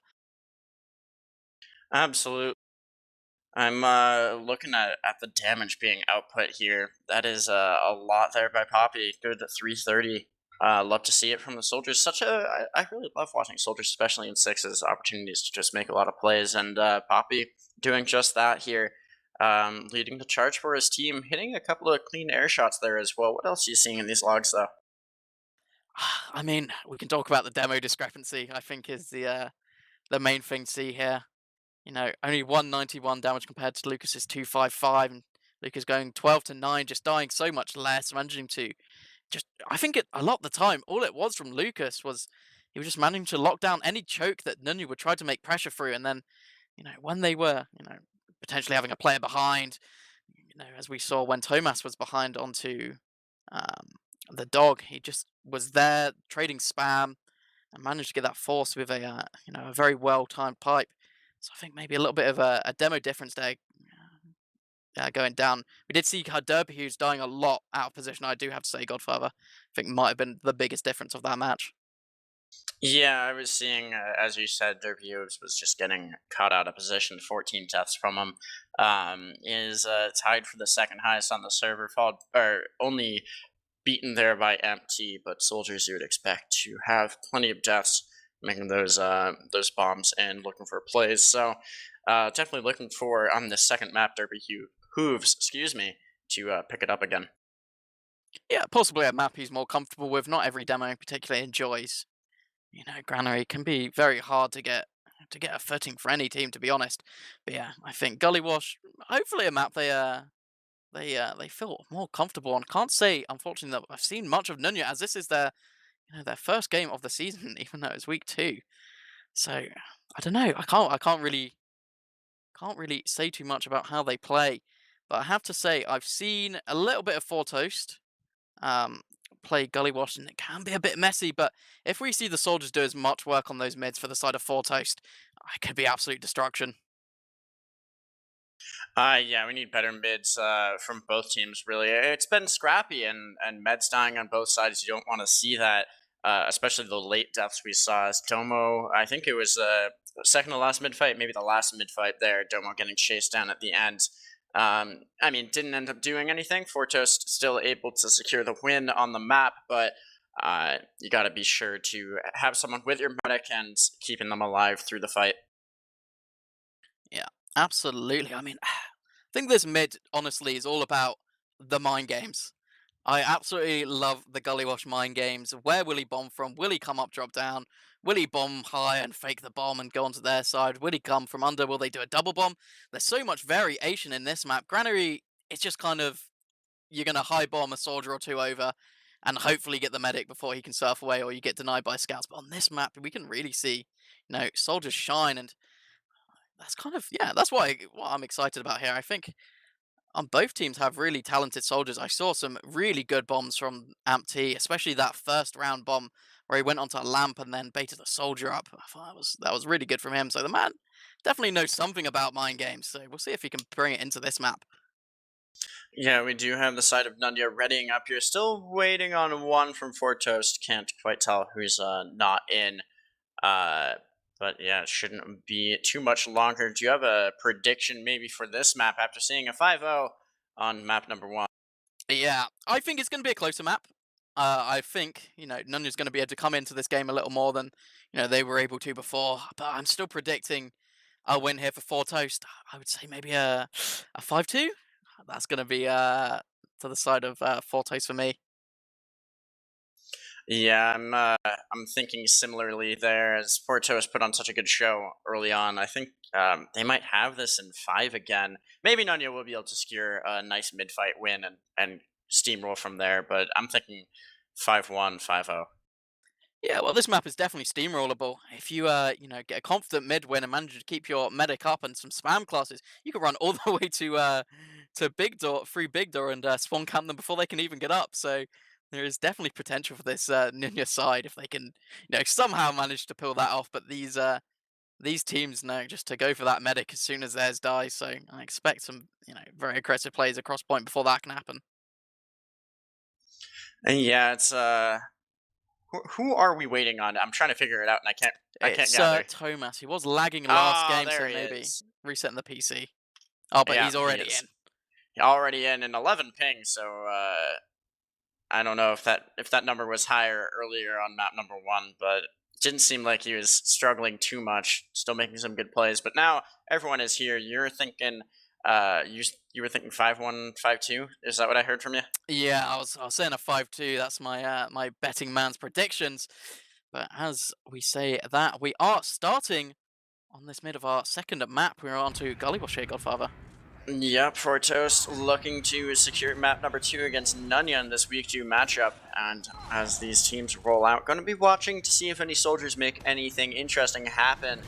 Absolutely. I'm looking at the damage being output here. That is a lot there by Poppy. Good at 330. Love to see it from the soldiers. I really love watching soldiers, especially in sixes, opportunities to just make a lot of plays. And Poppy doing just that here, leading the charge for his team, hitting a couple of clean air shots there as well. What else are you seeing in these logs, though? I mean, we can talk about the demo discrepancy. I think is the main thing to see here. You know, only 191 damage compared to Lucas's 255, and Lucas going 12 to 9, just dying so much less, managing to just. I think a lot of the time, all it was from Lucas was he was just managing to lock down any choke that Nunya would try to make pressure through, and then when they were potentially having a player behind, as we saw when Tomas was behind onto um, the dog, he just was there trading spam and managed to get that force with a very well timed pipe. So I think maybe a little bit of a demo difference there going down. We did see how Derbyhue's dying a lot out of position. I do have to say, Godfather, I think might have been the biggest difference of that match. Yeah, I was seeing, as you said, Derby was just getting caught out of position. 14 deaths from him. Is tied for the second highest on the server, followed or only beaten there by Empty, but soldiers you would expect to have plenty of deaths, making those bombs and looking for plays. So definitely looking for on the second map, Hooves, excuse me, to pick it up again. Yeah, possibly a map he's more comfortable with. Not every demo particularly enjoys. Granary can be very hard to get a footing for any team, to be honest. But yeah, I think Gully Wash, hopefully a map they feel more comfortable on. Can't say unfortunately that I've seen much of Nunya as this is their first game of the season, even though it's week 2. So I don't know. I can't really say too much about how they play, but I have to say I've seen a little bit of 4Toast um, play Gully Wash, and it can be a bit messy. But if we see the soldiers do as much work on those mids for the side of 4Toast, it could be absolute destruction. Yeah, we need better mids from both teams. Really, it's been scrappy and meds dying on both sides. You don't want to see that, especially the late deaths we saw. As Domo, I think it was second to last mid fight, maybe the last mid fight there. Domo getting chased down at the end. I mean, didn't end up doing anything. Fortoast still able to secure the win on the map, but you got to be sure to have someone with your medic and keeping them alive through the fight. Yeah, absolutely. I mean, I think this mid honestly is all about the mind games. I absolutely love the Gully Wash mind games. Where will he bomb from? Will he come up, drop down? Will he bomb high and fake the bomb and go onto their side? Will he come from under? Will they do a double bomb? There's so much variation in this map. Granary, it's just kind of you're going to high bomb a soldier or two over and hopefully get the medic before he can surf away or you get denied by scouts. But on this map, we can really see, soldiers shine. And that's kind of, yeah, that's what I'm excited about here. I think both teams have really talented soldiers. I saw some really good bombs from Amp T, especially that first round bomb where he went onto a lamp and then baited a soldier up. I thought that was really good from him. So the man definitely knows something about mind games. So we'll see if he can bring it into this map. Yeah, we do have the side of Nunya readying up here. Still waiting on one from Fortoast. Can't quite tell who's not in. Uh, but yeah, it shouldn't be too much longer. Do you have a prediction maybe for this map after seeing a 5-0 on map number 1? Yeah, I think it's going to be a closer map. I think Nunya's going to be able to come into this game a little more than they were able to before. But I'm still predicting a win here for Four Toast. I would say maybe a 5-2. That's going to be to the side of Four Toast for me. Yeah, I'm thinking similarly there. As Fortoast put on such a good show early on, I think they might have this in 5 again. Maybe Nunya will be able to secure a nice mid fight win and steamroll from there. But I'm thinking 5-1, 5-0. Yeah, well, this map is definitely steamrollable. If you, get a confident mid win and manage to keep your medic up and some spam classes, you can run all the way to big door, through big door, and spawn camp them before they can even get up. So there is definitely potential for this Ninja side if they can, somehow manage to pull that off. But these teams know just to go for that medic as soon as theirs dies. So I expect some, very aggressive plays across point before that can happen. And yeah, it's who are we waiting on? I'm trying to figure it out, and I can't It's gather. Thomas. He was lagging last Ah, game, there so he maybe is. resetting the PC. Oh, but Yeah, he's he already is in. already in an 11 ping, so I don't know if that number was higher earlier on map number 1, but it didn't seem like he was struggling too much, still making some good plays. But now everyone is here. You're thinking you were thinking 5-1, 5-2? Is that what I heard from you? Yeah, I was saying a 5-2. That's my my betting man's predictions. But as we say that, we are starting on this mid of our second map. We're on to Gullywash here, Godfather. Yep, 4Toast looking to secure map number 2 against Nunya in this week 2 matchup. And as these teams roll out, going to be watching to see if any soldiers make anything interesting happen.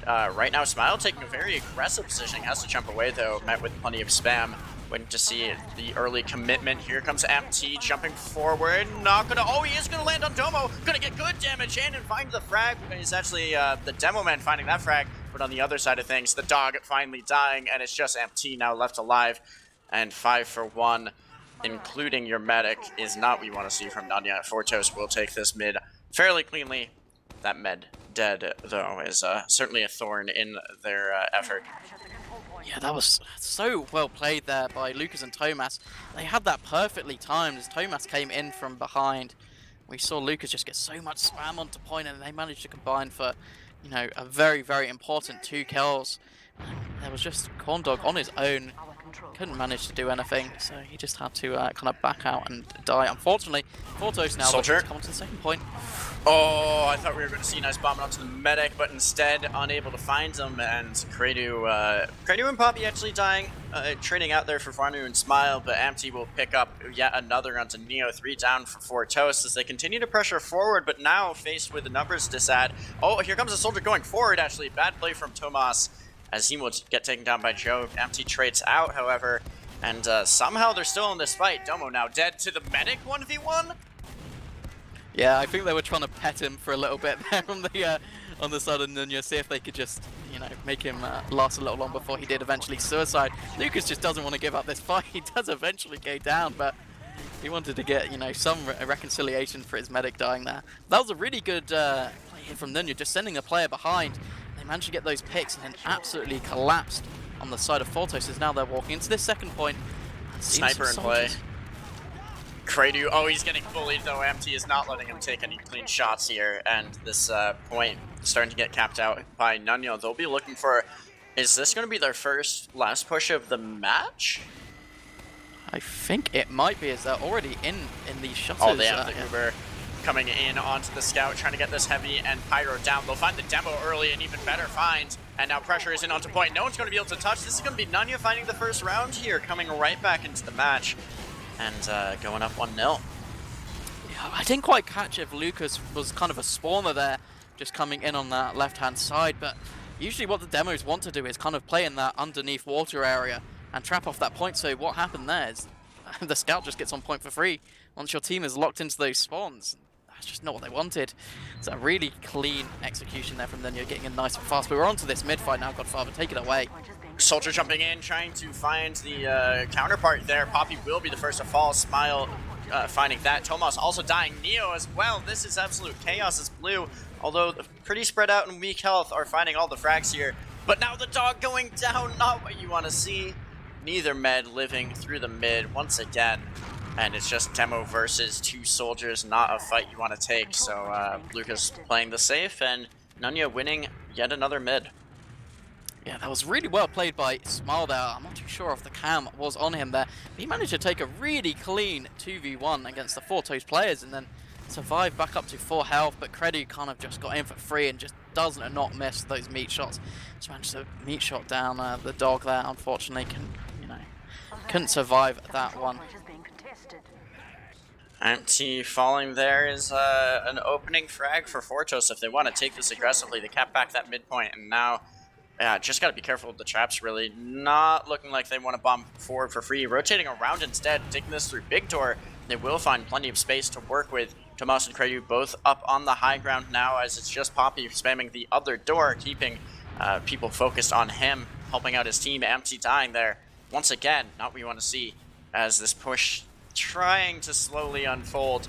Right now, Smile taking a very aggressive position, has to jump away though, met with plenty of spam. Waiting to see the early commitment. Here comes MT jumping forward. Not gonna. Oh, he is gonna land on Domo. Gonna get good damage in and find the frag. It's actually the demo man finding that frag. But on the other side of things, the dog finally dying, and it's just MT now left alive. And 5 for 1, including your medic, is not what you want to see from Nunya. 4Toast will take this mid fairly cleanly. That med dead, though, is certainly a thorn in their effort. Yeah, that was so well played there by Lucas and Tomas. They had that perfectly timed as Tomas came in from behind. We saw Lucas just get so much spam onto point, and they managed to combine for, you know, a very, very important 2 kills. And there was just Corndog on his own, couldn't manage to do anything, so he just had to kind of back out and die. Unfortunately, 4Toast now looking to come onto the second point. Oh, I thought we were going to see a nice bomb onto the medic, but instead unable to find them, and Kredu and Poppy actually dying, trading out there for Farnu and Smile, but Amty will pick up yet another onto Neo, 3 down for 4Toast as they continue to pressure forward, but now faced with the numbers disad. Oh, here comes a soldier going forward, actually. Bad play from Tomas as he will get taken down by Joe. Amty trades out, however, and somehow they're still in this fight. Domo now dead to the medic 1v1. Yeah, I think they were trying to pet him for a little bit there on the side of Nunya, see if they could just, you know, make him last a little long before he did eventually suicide. Lucas just doesn't want to give up this fight. He does eventually go down, but he wanted to get, you know, some reconciliation for his medic dying there. That was a really good play here from Nunya, just sending a player behind. They managed to get those picks and then absolutely collapsed on the side of 4Toast as now they're walking into this second point. Sniper in play. Kredu, oh, he's getting bullied though. MT is not letting him take any clean shots here, and this point starting to get capped out by Nunya. They'll be looking for, is this going to be their first last push of the match? I think it might be, as they're already in these shutters. Oh, they have the Uber coming in onto the scout, trying to get this heavy and pyro down. They'll find the demo early, and even better find. And now pressure is in onto point. No one's going to be able to touch. This is going to be Nunya finding the first round here, coming right back into the match. And going up 1-0. Yeah, I didn't quite catch if Lucas was kind of a spawner there, just coming in on that left-hand side, but usually what the demos want to do is kind of play in that underneath water area and trap off that point, so what happened there is the scout just gets on point for free once your team is locked into those spawns. That's just not what they wanted. It's a really clean execution there from them. You're getting in nice and fast, but we're onto this mid-fight now, Godfather, take it away. Soldier jumping in, trying to find the counterpart there. Poppy will be the first to fall. Smile finding that. Tomas also dying. Neo as well. This is absolute chaos as Blue, although pretty spread out and weak health, are finding all the frags here. But now the dog going down, not what you want to see. Neither med living through the mid once again. And it's just demo versus 2 soldiers, not a fight you want to take. So Lucas playing the safe and Nunya winning yet another mid. Yeah, that was really well played by Smile there. I'm not too sure if the cam was on him there, but he managed to take a really clean 2v1 against the 4Toast players and then survive back up to 4 health, but Kredu kind of just got in for free and just does not miss those meat shots. Just managed to meat shot down the dog there, unfortunately, couldn't survive that one. Empty falling there is an opening frag for 4Toast if they want to take this aggressively. They cap back that midpoint, and now just got to be careful with the traps, really. Not looking like they want to bomb forward for free. Rotating around instead, taking this through big door. They will find plenty of space to work with. Tomas and Kredu both up on the high ground now, as it's just Poppy spamming the other door, keeping people focused on him, helping out his team. Empty dying there. Once again, not what you want to see, as this push trying to slowly unfold.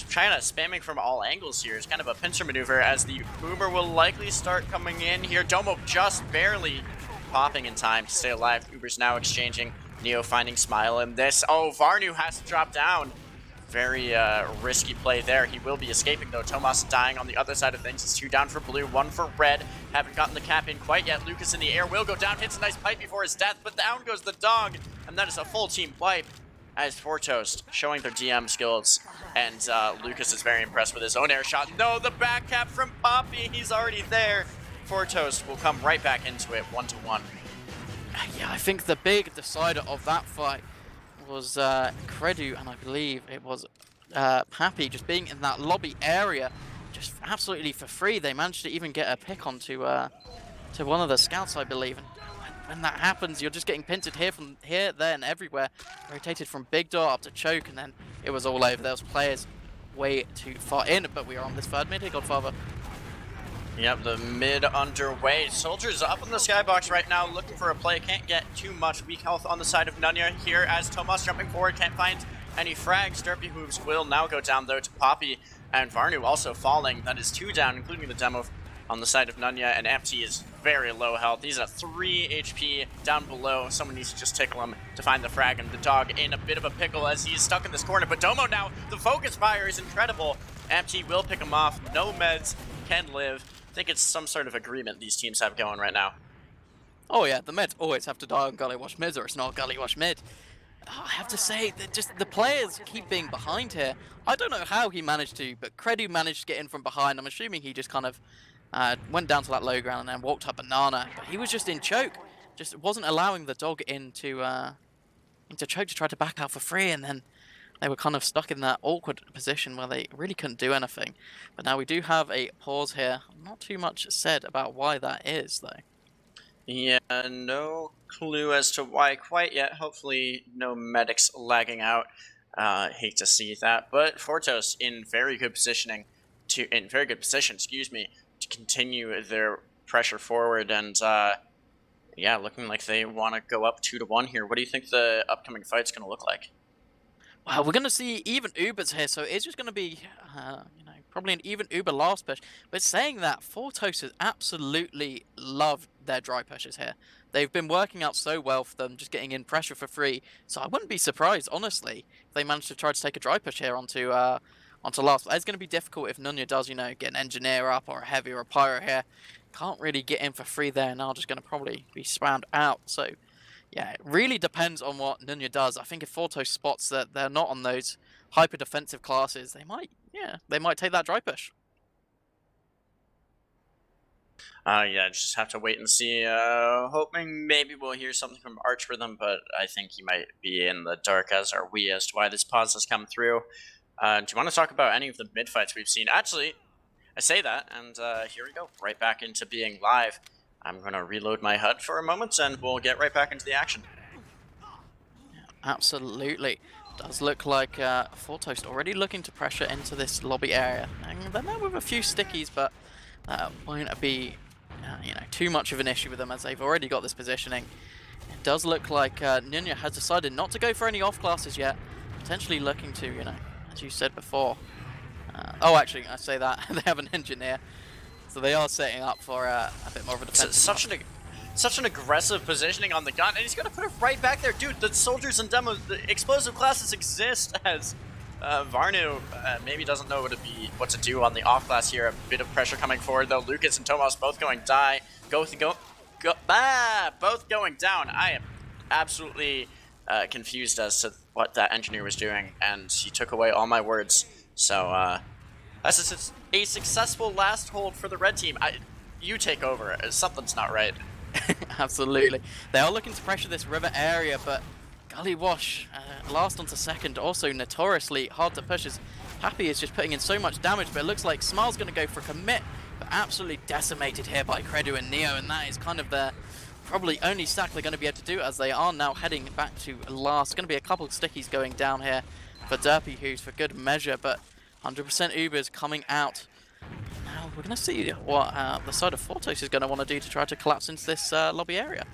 China spamming from all angles here is kind of a pincer maneuver, as the Uber will likely start coming in here. Domo just barely popping in time to stay alive. Uber's now exchanging. Neo finding Smile in this. Oh, Varnu has to drop down. Very risky play there. He will be escaping, though. Tomas dying on the other side of things. It's 2 down for blue, 1 for red. Haven't gotten the cap in quite yet. Lucas in the air will go down. Hits a nice pipe before his death, but down goes the dog. And that is a full team wipe as 4Toast showing their DM skills. And Lucas is very impressed with his own air shot. No, the back cap from Poppy. He's already there. 4Toast will come right back into it, 1-1. Yeah, I think the big decider of that fight was Credu, and I believe it was Pappy just being in that lobby area, just absolutely for free. They managed to even get a pick onto to one of the scouts, I believe. And when that happens, you're just getting pinted here, from here, there, and everywhere. Rotated from big door up to choke, and then it was all over. Those players way too far in, but we are on this third mid here, Godfather. Yep, the mid underway. Soldiers up in the skybox right now, looking for a play. Can't get too much weak health on the side of Nunya here as Tomas jumping forward. Can't find any frags. Derpy Hooves will now go down, though, to Poppy. And Varnu also falling. That is 2 down, including the demo on the side of Nunya. And Empty is very low health. He's at 3 HP down below. Someone needs to just tickle him to find the frag. And the dog in a bit of a pickle as he's stuck in this corner. But Domo now, the focus fire is incredible. Empty will pick him off. No meds, can live. I think it's some sort of agreement these teams have going right now. Oh yeah, the mids always have to die on Gully Wash mids, or it's not Gully Wash mid. I have to say that just the players keep being behind here. I don't know how he managed to, but Credu managed to get in from behind. I'm assuming he just kind of went down to that low ground and then walked up Banana. But he was just in choke, just wasn't allowing the dog into choke to try to back out for free, and then they were kind of stuck in that awkward position where they really couldn't do anything. But now we do have a pause here. Not too much said about why that is, though. Yeah, no clue as to why quite yet. Hopefully no medics lagging out. Hate to see that. But 4Toast in very good position, to continue their pressure forward. And yeah, looking like they want to go up 2-1 here. What do you think the upcoming fight's going to look like? Well, we're going to see even Ubers here, so it's just going to be, probably an even Uber last push. But saying that, 4Toast has absolutely loved their dry pushes here. They've been working out so well for them, just getting in pressure for free. So I wouldn't be surprised, honestly, if they managed to try to take a dry push here onto last. It's going to be difficult if Nunya does, get an engineer up or a heavy or a pyro here. Can't really get in for free there, and are just going to probably be spammed out. So yeah, it really depends on what Nunya does. I think if 4Toast spots that they're not on those hyper defensive classes, they might take that dry push. Yeah, just have to wait and see. Hoping maybe we'll hear something from ArchRhythm, but I think he might be in the dark, as are we, as to why this pause has come through. Do you want to talk about any of the mid fights we've seen? Actually, I say that, and here we go, right back into being live. I'm going to reload my HUD for a moment, and we'll get right back into the action. Yeah, absolutely. Does look like 4Toast already looking to pressure into this lobby area. And they're now with a few stickies, but that won't be too much of an issue with them, as they've already got this positioning. It does look like Nunya has decided not to go for any off classes yet. Potentially looking to, as you said before. Oh, actually, I say that. They have an engineer. So they are setting up for a bit more of a defensive. Such an aggressive positioning on the gun, and he's going to put it right back there. Dude, the soldiers and demos, the explosive classes exist, as Varnu maybe doesn't know what to do on the off class here. A bit of pressure coming forward, though. Lucas and Tomas both going both going down. I am absolutely confused as to what that engineer was doing, and he took away all my words. So that's a successful last hold for the red team. You take over. Something's not right. Absolutely. They are looking to pressure this river area, but Gully Wash, last onto second, also notoriously hard to push, as Happy is just putting in so much damage, but it looks like Smile's going to go for a commit, but absolutely decimated here by Credu and Neo, and that is kind of their probably only stack they're going to be able to do, as they are now heading back to last. Going to be a couple of stickies going down here for Derpy Hooves for good measure, but 100% Ubers coming out. Now we're going to see what the side of 4Toast is going to want to do to try to collapse into this lobby area.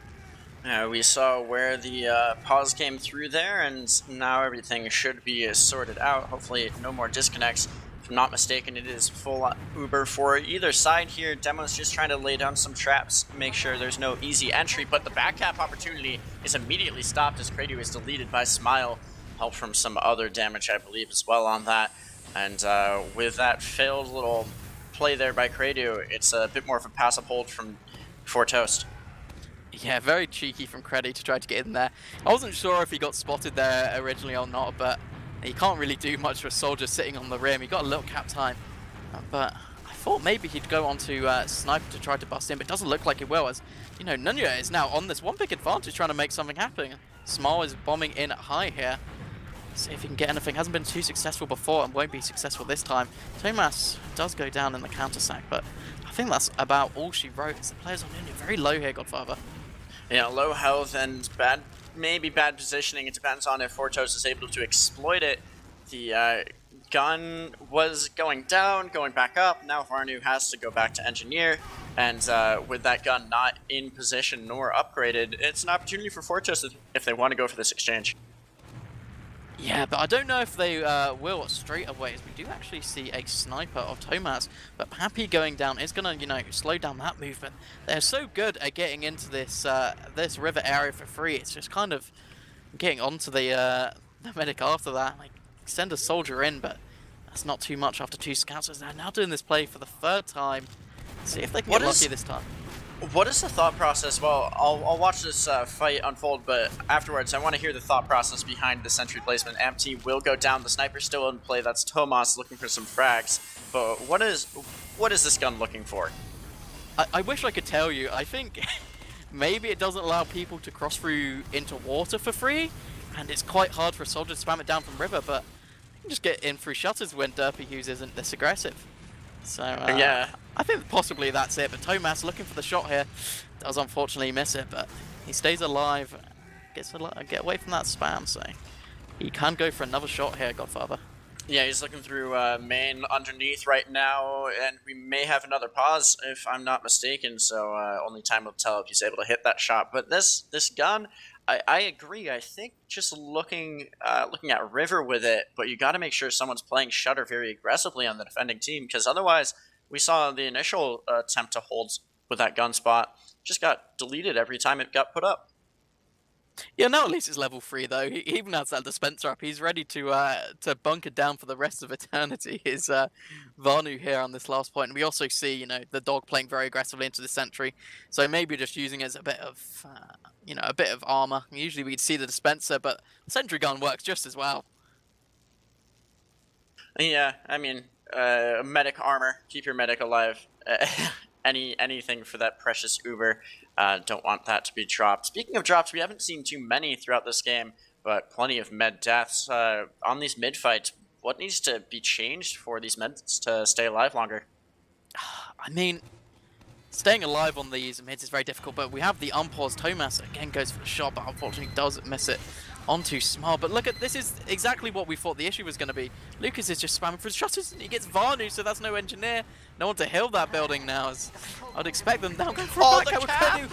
We saw where the pause came through there, and now everything should be sorted out. Hopefully no more disconnects If I'm not mistaken, it is full Uber for either side here. Demo's just trying to lay down some traps, make sure there's no easy entry, but the back cap opportunity is immediately stopped as Cradu is deleted by Smile. Help from some other damage, I believe, as well on that. And with that failed little play there by Cradu, it's a bit more of a passive hold from 4Toast. Yeah, very cheeky from Creddy to try to get in there. I wasn't sure if he got spotted there originally or not, but he can't really do much for a soldier sitting on the rim. He got a little cap time, but I thought maybe he'd go on to Sniper to try to bust in, but it doesn't look like it will, as, you know, Nunya is now on this one-pick advantage trying to make something happen. Small is bombing in high here. See if he can get anything. Hasn't been too successful before and won't be successful this time. Tomas does go down in the counter-sack, but I think that's about all she wrote. The players on Nunya very low here, Godfather. Yeah, low health and maybe bad positioning. It depends on if 4Toast is able to exploit it. The gun was going down, going back up. Now Varnu has to go back to engineer, and with that gun not in position nor upgraded, it's an opportunity for 4Toast if they want to go for this exchange. Yeah, but I don't know if they will straight away, as we do actually see a sniper of Tomas, but Pappy going down is going to, you know, slow down that movement. They're so good at getting into this this river area for free. It's just kind of getting onto the medic after that. Like, send a soldier in, but that's not too much after 2 scouts. They're now doing this play for the 3rd time. See if they can get lucky this time. What is the thought process? Well, I'll watch this fight unfold, but afterwards I want to hear the thought process behind the sentry placement. Empty will go down. The sniper's still in play. That's Tomas looking for some frags. But what is this gun looking for? I wish I could tell you. I think maybe it doesn't allow people to cross through into water for free, and it's quite hard for a soldier to spam it down from river, but you can just get in through shutters when Derpy Hughes isn't this aggressive. So, yeah. I think possibly that's it, but Tomas looking for the shot here does unfortunately miss it, but he stays alive, gets to get away from that spam, so he can go for another shot here, Godfather. Yeah, he's looking through main underneath right now, and we may have another pause if I'm not mistaken, so only time will tell if he's able to hit that shot. But this gun, I agree. I think just looking at River with it, but you got to make sure someone's playing Shutter very aggressively on the defending team, because otherwise, we saw the initial attempt to hold with that gun spot just got deleted every time it got put up. Yeah, now at least it's level 3 though. He even has that dispenser up. He's ready to bunker down for the rest of eternity. Is Varnu here on this last point, and we also see, you know, the dog playing very aggressively into the sentry. So maybe just using it as a bit of you know, a bit of armor. Usually we'd see the dispenser, but the sentry gun works just as well. Yeah, I mean, medic armor, keep your medic alive. Anything for that precious Uber. Don't want that to be dropped. Speaking of drops, we haven't seen too many throughout this game, but plenty of med deaths on these mid fights. What needs to be changed for these meds to stay alive longer? I mean, staying alive on these mids is very difficult, but we have the unpaused. Tomas again goes for the shot, but unfortunately does miss it onto Small. But look at this, is exactly what we thought the issue was going to be. Lucas is just spamming for his shutters, and he gets Varnu, so that's no engineer. No one to heal that building now, as I'd expect them now going for a back cap.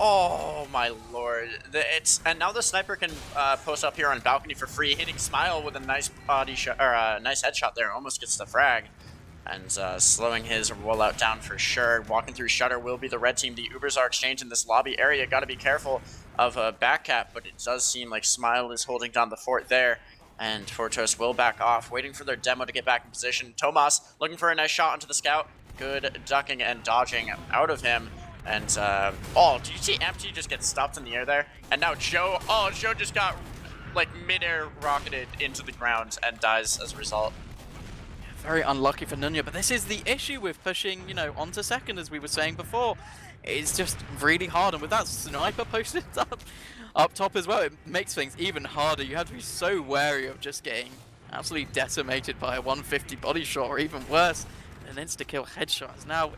Oh my lord! And now the sniper can post up here on balcony for free, hitting Smile with a nice body shot or a nice headshot there. Almost gets the frag, and slowing his rollout down for sure. Walking through Shutter will be the red team. The Ubers are exchanged in this lobby area. Got to be careful of a back cap, but it does seem like Smile is holding down the fort there. And 4Toast will back off, waiting for their demo to get back in position. Tomas looking for a nice shot onto the scout. Good ducking and dodging out of him. And, oh, do you see Empty just get stopped in the air there? And now Joe just got, like, mid-air rocketed into the ground and dies as a result. Very unlucky for Nunya, but this is the issue with pushing, you know, onto second, as we were saying before. It's just really hard, and with that sniper posted up top as well, it makes things even harder. You have to be so wary of just getting absolutely decimated by a 150 body shot, or even worse, an insta-kill headshot. As now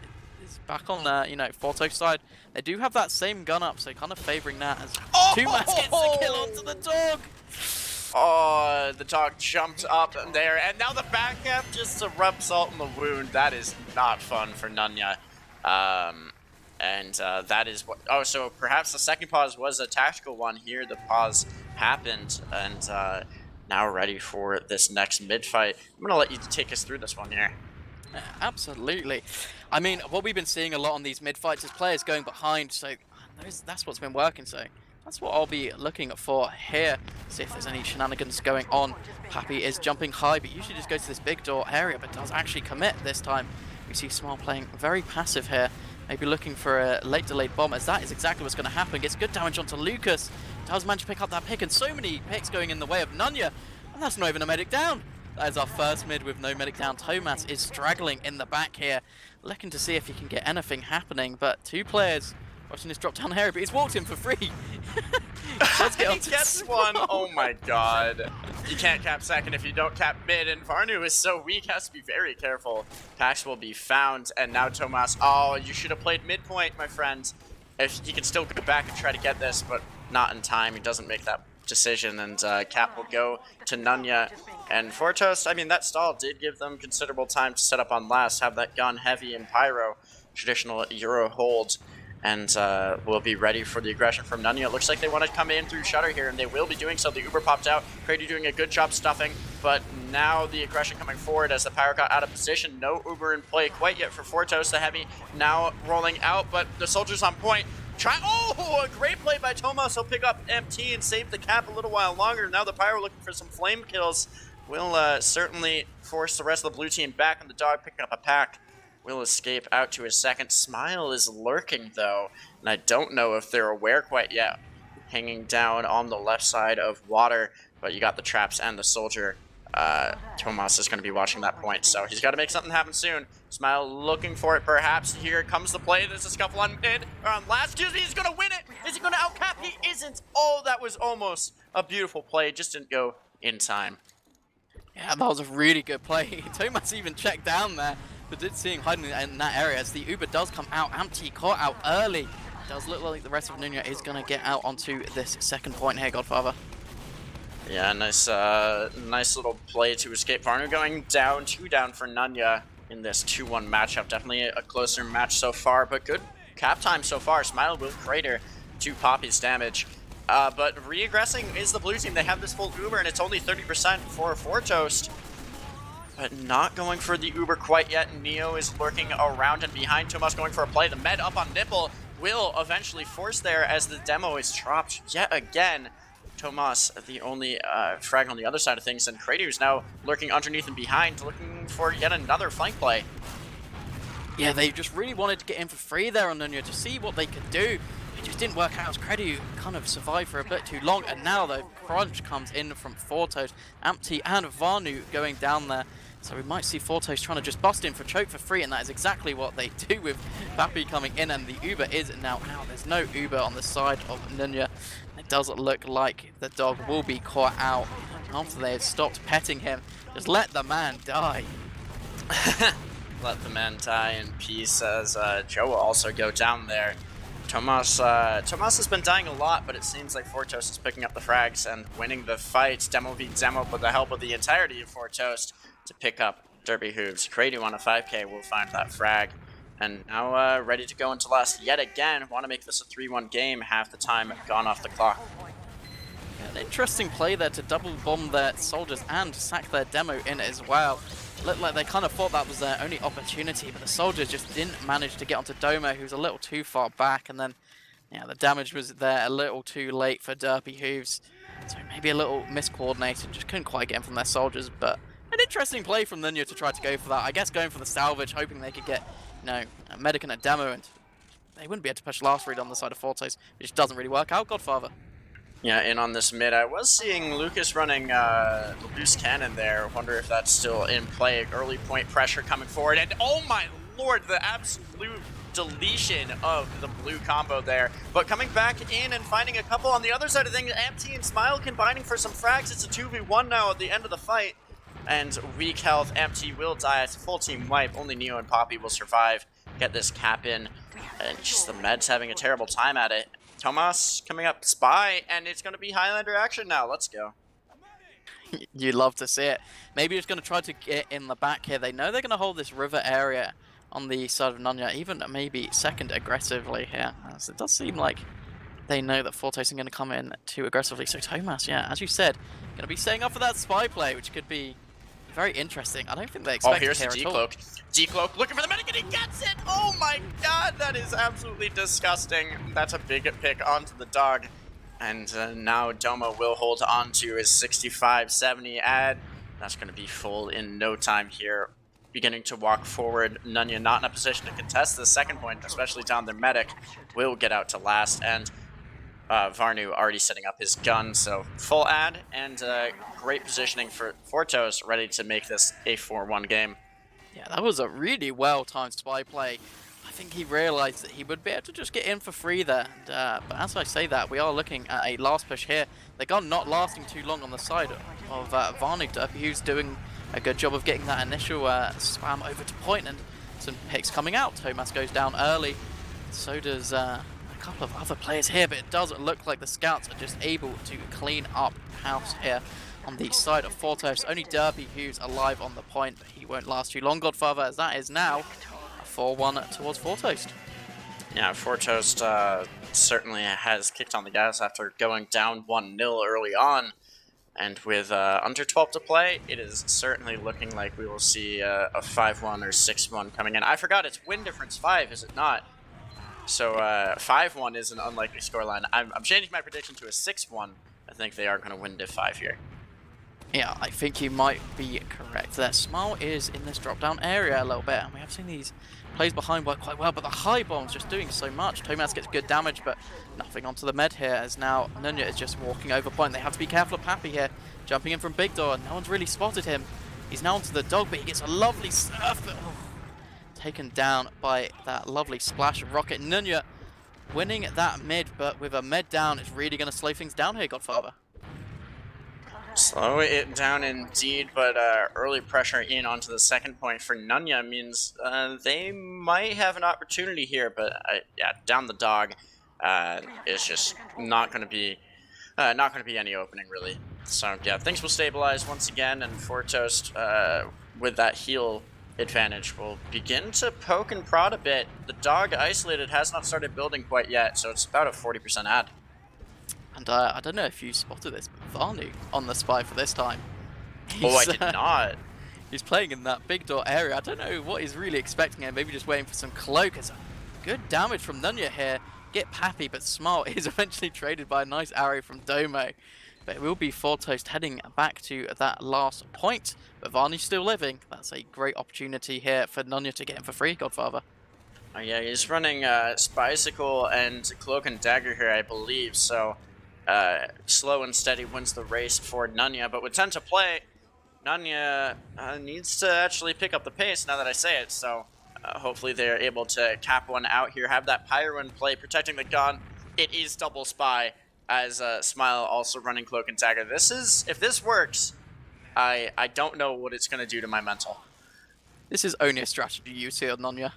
it's back on the, you know, 4Toast side. They do have that same gun up, so kind of favouring that as Tomas gets the kill onto the dog. Oh, the dog jumped up there, and now the back cap just to rub salt in the wound. That is not fun for Nunya. And that is what... Oh, so perhaps the second pause was a tactical one here. The pause happened, and now ready for this next mid fight. I'm gonna let you take us through this one here. Absolutely. I mean, what we've been seeing a lot on these mid fights is players going behind, so that's what's been working. So that's what I'll be looking for here. See if there's any shenanigans going on. Pappy is jumping high, but usually just goes to this big door area, but does actually commit this time. We see Smile playing very passive here, maybe looking for a late delayed bomb, as that is exactly what's going to happen. Gets good damage onto Lucas. Does manage to pick up that pick, and so many picks going in the way of Nunya, and that's not even a medic down. That is our first mid with no medic down. Tomas is straggling in the back here, looking to see if he can get anything happening, but two players watching this drop down area, but he's walked in for free. He gets one. Oh my god. You can't cap second if you don't cap mid, and Varnu is so weak, has to be very careful. Packs will be found, and now Tomas, oh, you should have played midpoint, my friend. If he can still go back and try to get this, but not in time. He doesn't make that decision, and cap will go to Nunya. And 4Toast, I mean, that stall did give them considerable time to set up on last, have that gun heavy in Pyro, traditional Euro hold, and we'll be ready for the aggression from Nunya. It looks like they want to come in through Shutter here, and they will be doing so. The Uber popped out. Crady doing a good job stuffing, but now the aggression coming forward as the Pyro got out of position. No Uber in play quite yet for 4Toast. The heavy now rolling out, but the Soldier's on point. Oh, a great play by Tomas. He'll pick up MT and save the cap a little while longer. Now the Pyro looking for some flame kills. Will certainly force the rest of the blue team back, and the dog picking up a pack will escape out to his second. Smile is lurking, though, and I don't know if they're aware quite yet. Hanging down on the left side of water, but you got the traps and the Soldier. Tomas is going to be watching that point, so he's got to make something happen soon. Smile looking for it, perhaps. Here comes the play. There's a scuffle on mid, or on last. Excuse me, he's going to win it. Is he going to outcap? He isn't. Oh, that was almost a beautiful play. Just didn't go in time. Yeah, that was a really good play. Tomas even checked down there, but did see him hiding in that area as the Uber does come out. Empty caught out early. It does look like the rest of Nunya is going to get out onto this second point here, Godfather. Yeah, nice little play to escape. Varnu going down, 2 down for Nunya in this 2-1 matchup. Definitely a closer match so far, but good cap time so far. Smile will crater to Poppy's damage. But re-aggressing is the blue team. They have this full Uber, and it's only 30% for 4Toast. But not going for the Uber quite yet. Neo is lurking around and behind. Tomas going for a play. The med up on Nipple will eventually force there as the demo is dropped yet again. Tomas, the only frag on the other side of things, and Crady, who's now lurking underneath and behind, looking for yet another flank play. Yeah, they just really wanted to get in for free there on Nunya to see what they could do. It just didn't work out as Crady kind of survived for a bit too long, and now the crunch comes in from 4Toast, Empty and Varnu going down there. So we might see 4Toast trying to just bust in for choke for free, and that is exactly what they do with Pappy coming in, and the Uber is now out. There's no Uber on the side of Nunya. It does look like the dog will be caught out after they have stopped petting him. Just let the man die. Let the man die in peace as Joe will also go down there. Tomas has been dying a lot, but it seems like 4Toast is picking up the frags and winning the fight. Demo v Demo with the help of the entirety of 4Toast to pick up Derby Hooves. Crady on a 5k will find that frag. And now ready to go into last yet again. Want to make this a 3-1 game. Half the time gone off the clock. Yeah, an interesting play there to double bomb their soldiers and sack their demo in as well. Looked like they kind of thought that was their only opportunity, but the soldiers just didn't manage to get onto Domo, who's a little too far back, and then yeah, the damage was there a little too late for Derpy Hooves. So maybe a little miscoordinated, just couldn't quite get in from their soldiers, but an interesting play from Nunya to try to go for that. I guess going for the salvage, hoping they could get, you know, a medic and a demo, and they wouldn't be able to push last read on the side of 4Toast, which doesn't really work out, Godfather. Yeah, in on this mid. I was seeing Lucas running loose cannon there. Wonder if that's still in play. Early point pressure coming forward, and oh my lord, the absolute deletion of the blue combo there. But coming back in and finding a couple on the other side of things, Empty and Smile combining for some frags. It's a 2v1 now at the end of the fight. And weak health, Empty will die. It's a full team wipe. Only Neo and Poppy will survive. Get this cap in. And just the Meds having a terrible time at it. Tomas coming up, Spy, and it's going to be Highlander action now. Let's go. You love to see it. Maybe it's going to try to get in the back here. They know they're going to hold this river area on the side of Nunya, even maybe second aggressively here. As it does seem like they know that 4Toast are going to come in too aggressively. So Tomas, yeah, as you said, going to be setting up for that spy play, which could be very interesting. I don't think they Oh, expect it here's the here at all. decloak. Decloak looking for the medic and he gets it! Oh my god, that is absolutely disgusting. That's a big pick onto the dog. And now Doma will hold on to his 65-70 ad. That's going to be full in no time here. Beginning to walk forward. Nunya not in a position to contest the second point, especially down their medic. Will get out to last. And Varnu already setting up his gun, so full ad and great positioning for 4Toast, ready to make this a 4-1 game. Yeah, that was a really well-timed spy play. I think he realized that he would be able to just get in for free there. And, but as I say that, we are looking at a last push here. The gun not lasting too long on the side of Varnu. Derpy, who's doing a good job of getting that initial spam over to point, and some picks coming out. Tomas goes down early. So does a couple of other players here, but it doesn't look like the scouts are just able to clean up house here on the side of 4Toast. Only Derpy who's alive on the point, but he won't last too long, Godfather, as that is now a 4-1 towards 4Toast. Yeah, 4Toast certainly has kicked on the gas after going down 1-0 early on. And with under 12 to play, it is certainly looking like we will see a 5-1 or 6-1 coming in. I forgot, it's win difference 5, is it not? So 5-1 is an unlikely scoreline. I'm changing my prediction to a 6-1. I think they are going to win div 5 here. Yeah, I think you might be correct there. Smile is in this drop-down area a little bit, and we have seen these plays behind work quite well, but the high bomb's just doing so much. Tomas gets good damage, but nothing onto the med here, as now Nunya is just walking over point. They have to be careful of Pappy here, jumping in from Big Door. No one's really spotted him. He's now onto the dog, but he gets a lovely surf, but taken down by that lovely splash of rocket. Nunya winning that mid, but with a med down, it's really going to slow things down here, Godfather. Slow it down indeed, but early pressure in onto the second point for Nunya means they might have an opportunity here, but yeah, down the dog is just not going to be any opening really. So yeah, things will stabilize once again, and 4Toast with that heal advantage will begin to poke and prod a bit. The dog isolated has not started building quite yet, so it's about a 40% ad. And I don't know if you spotted this, but Varnu on the spy for this time. Oh, I did not. He's playing in that big door area. I don't know what he's really expecting here. Maybe just waiting for some cloak. It's good damage from Nunya here. Get Pappy, but Smart is eventually traded by a nice arrow from Domo. But it will be 4Toast heading back to that last point. But Varnu's still living. That's a great opportunity here for Nunya to get him for free, Godfather. Yeah, he's running Spicicle and Cloak and Dagger here, I believe. So slow and steady wins the race for Nunya. But with 10 to play, Nunya needs to actually pick up the pace now that I say it. So hopefully they're able to cap one out here, have that Pyro in play, protecting the gun. It is double spy as Smile also running Cloak and Dagger. If this works, I don't know what it's going to do to my mental. This is only a strategy you see on Nunya.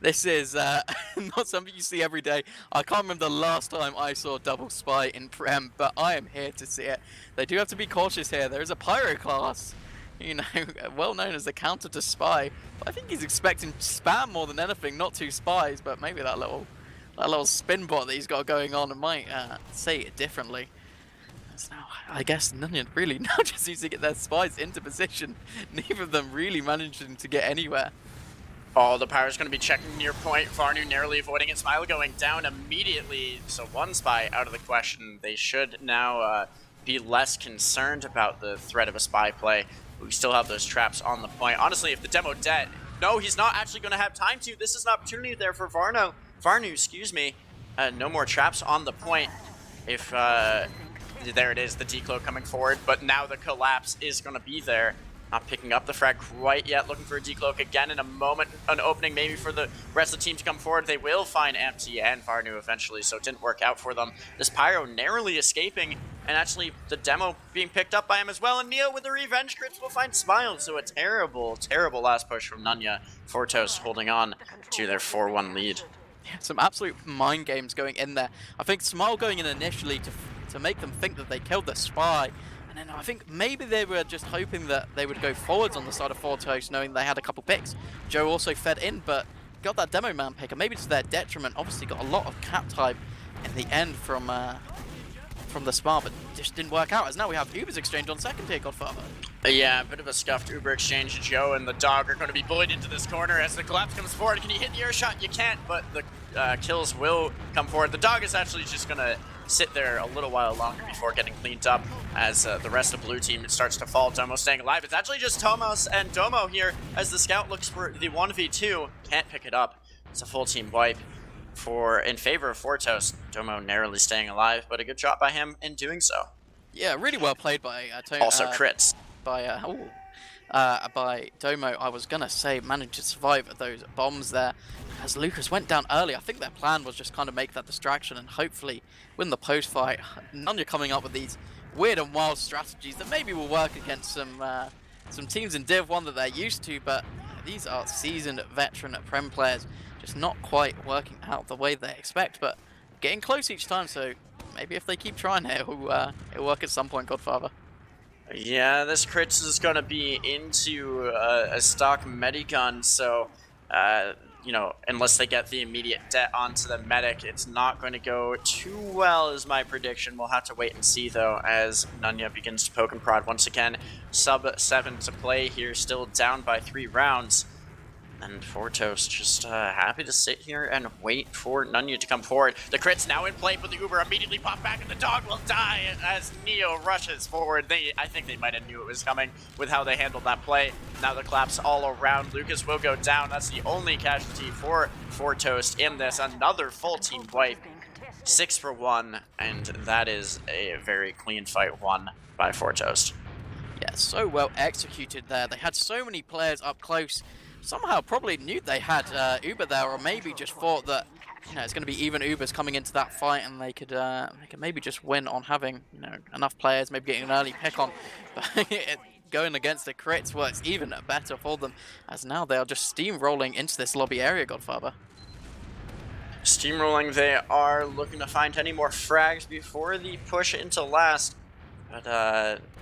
This is not something you see every day. I can't remember the last time I saw double spy in Prem, but I am here to see it. They do have to be cautious here. There is a Pyro class, you know, well known as the counter to spy. But I think he's expecting spam more than anything, not two spies, but maybe that little spin bot that he's got going on might say it differently. So now, I guess Nunya really now just needs to get their spies into position. Neither of them really managing to get anywhere. Oh, the Pyro's going to be checking near point. Varnu narrowly avoiding it. Smile going down immediately. So one spy out of the question. They should now be less concerned about the threat of a spy play. We still have those traps on the point. Honestly, if the demo dead, no, he's not actually going to have time to. This is an opportunity there for Varnu, excuse me. No more traps on the point. If there it is, the decloak coming forward, but now the collapse is going to be there. Not picking up the frag quite yet, looking for a decloak again in a moment, an opening maybe for the rest of the team to come forward. They will find Empty and Varnu eventually, so it didn't work out for them. This Pyro narrowly escaping, and actually the demo being picked up by him as well, and Neo with the revenge crits will find Smile, so a terrible, terrible last push from Nunya. 4Toast holding on to their 4-1 lead. Yeah, some absolute mind games going in there. I think Smile going in initially to make them think that they killed the spy. And then I think maybe they were just hoping that they would go forwards on the side of 4Toast, knowing they had a couple picks. Joe also fed in, but got that demo man pick, and maybe to their detriment. Obviously got a lot of cap type in the end from the spar, but just didn't work out, as now we have Uber's exchange on second here, Godfather. Yeah, a bit of a scuffed Uber exchange. Joe and the dog are going to be bullied into this corner as the collapse comes forward. Can you hit the air shot? You can't, but the kills will come forward. The dog is actually just going to sit there a little while longer before getting cleaned up as the rest of blue team starts to fall. Domo staying alive. It's actually just Tomos and Domo here as the scout looks for the 1v2. Can't pick it up. It's a full team wipe in favor of 4Toast. Domo narrowly staying alive, but a good shot by him in doing so. Yeah, really well played by Also crits. By Domo. I was gonna say managed to survive those bombs there as Lucas went down early. I think their plan was just kind of make that distraction and hopefully win the post fight. Nunya coming up with these weird and wild strategies that maybe will work against some teams in Div 1 that they're used to, but these are seasoned veteran Prem players, just not quite working out the way they expect, but getting close each time, so maybe if they keep trying it'll work at some point, Godfather. Yeah, this crits is going to be into a stock medigun, so, you know, unless they get the immediate debt onto the medic, it's not going to go too well is my prediction. We'll have to wait and see, though, as Nunya begins to poke and prod once again. Sub 7 to play here, still down by 3 rounds. And 4Toast just happy to sit here and wait for Nunya to come forward. The crit's now in play, but the Uber immediately pop back, and the dog will die as Neo rushes forward. I think they might have knew it was coming with how they handled that play. Now the collapse all around. Lucas will go down. That's the only casualty for 4Toast in this. Another full team wipe. 6 for 1, and that is a very clean fight won by 4Toast. Yeah, so well executed there. They had so many players up close. Somehow probably knew they had Uber there, or maybe just thought that, you know, it's going to be even Ubers coming into that fight, and they could maybe just win on having, you know, enough players, maybe getting an early pick on. But going against the crits works even better for them, as now they are just steamrolling into this lobby area, Godfather. Steamrolling, they are looking to find any more frags before the push into last. But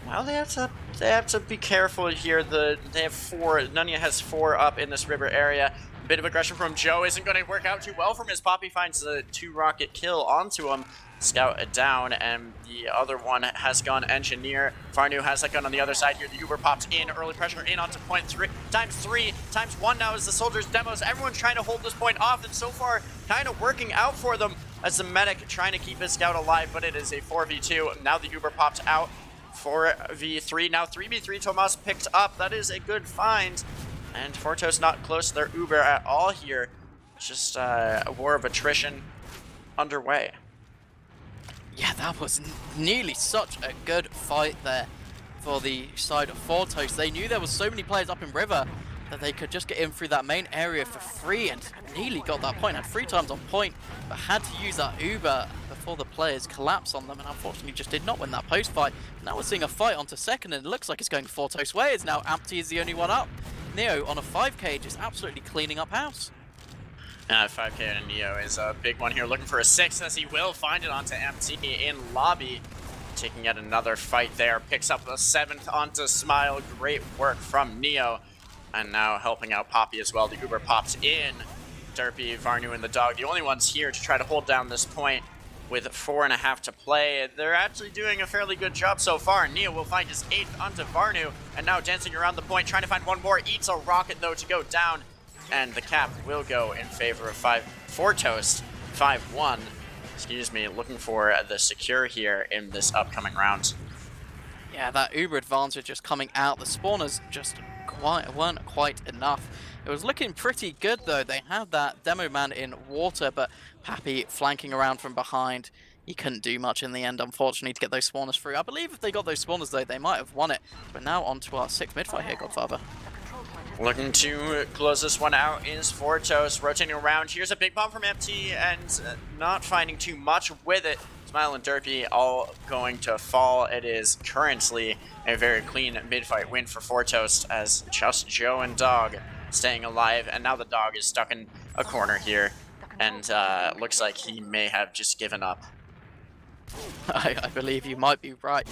well, they have to be careful here. They have 4. Nunya has 4 up in this river area. A bit of aggression from Joe isn't going to work out too well from his. Poppy finds the 2-rocket kill onto him. Scout down, and the other one has gone engineer. Varnu has that gun on the other side here. The Uber pops in, early pressure in onto point 3 times 1 now as the soldiers demos. Everyone's trying to hold this point off, and so far kind of working out for them as the medic trying to keep his scout alive, but it is a 4v2. Now the Uber pops out. 4v3, now 3v3. Tomas picked up. That is a good find, and 4Toast not close to their Uber at all here. Just a war of attrition underway. Yeah, that was nearly such a good fight there for the side of 4Toast. They knew there was so many players up in river that they could just get in through that main area for free, and nearly got that point. Had 3 times on point, but had to use that Uber before the players collapse on them, and unfortunately just did not win that post fight. Now we're seeing a fight onto second, and it looks like it's going 4Toast way. It's now Ampty is the only one up. Neo on a 5k just absolutely cleaning up house. 5k and Neo is a big one here, looking for a 6 as he will find it onto MT in lobby. Taking yet another fight there, picks up the 7th onto Smile. Great work from Neo, and now helping out Poppy as well. The Uber pops in. Derpy, Varnu, and the dog, the only ones here to try to hold down this point with 4.5 to play. They're actually doing a fairly good job so far. Neo will find his 8th onto Varnu, and now dancing around the point, trying to find one more. Eats a rocket though to go down, and the cap will go in favor of 4Toast. 5-1. Excuse me, looking for the secure here in this upcoming round. Yeah, that Uber advantage just coming out. The spawners just weren't quite enough. It was looking pretty good though. They had that demo man in water, but Pappy flanking around from behind. He couldn't do much in the end, unfortunately, to get those spawners through. I believe if they got those spawners though, they might have won it. But now on to our 6th mid fight here, Godfather. Looking to close this one out is 4Toast, rotating around. Here's a big bomb from MT, and not finding too much with it. Smile and Derpy all going to fall. It is currently a very clean mid-fight win for 4Toast, as just Joe and Dog staying alive, and now the dog is stuck in a corner here, and looks like he may have just given up. I believe you might be right.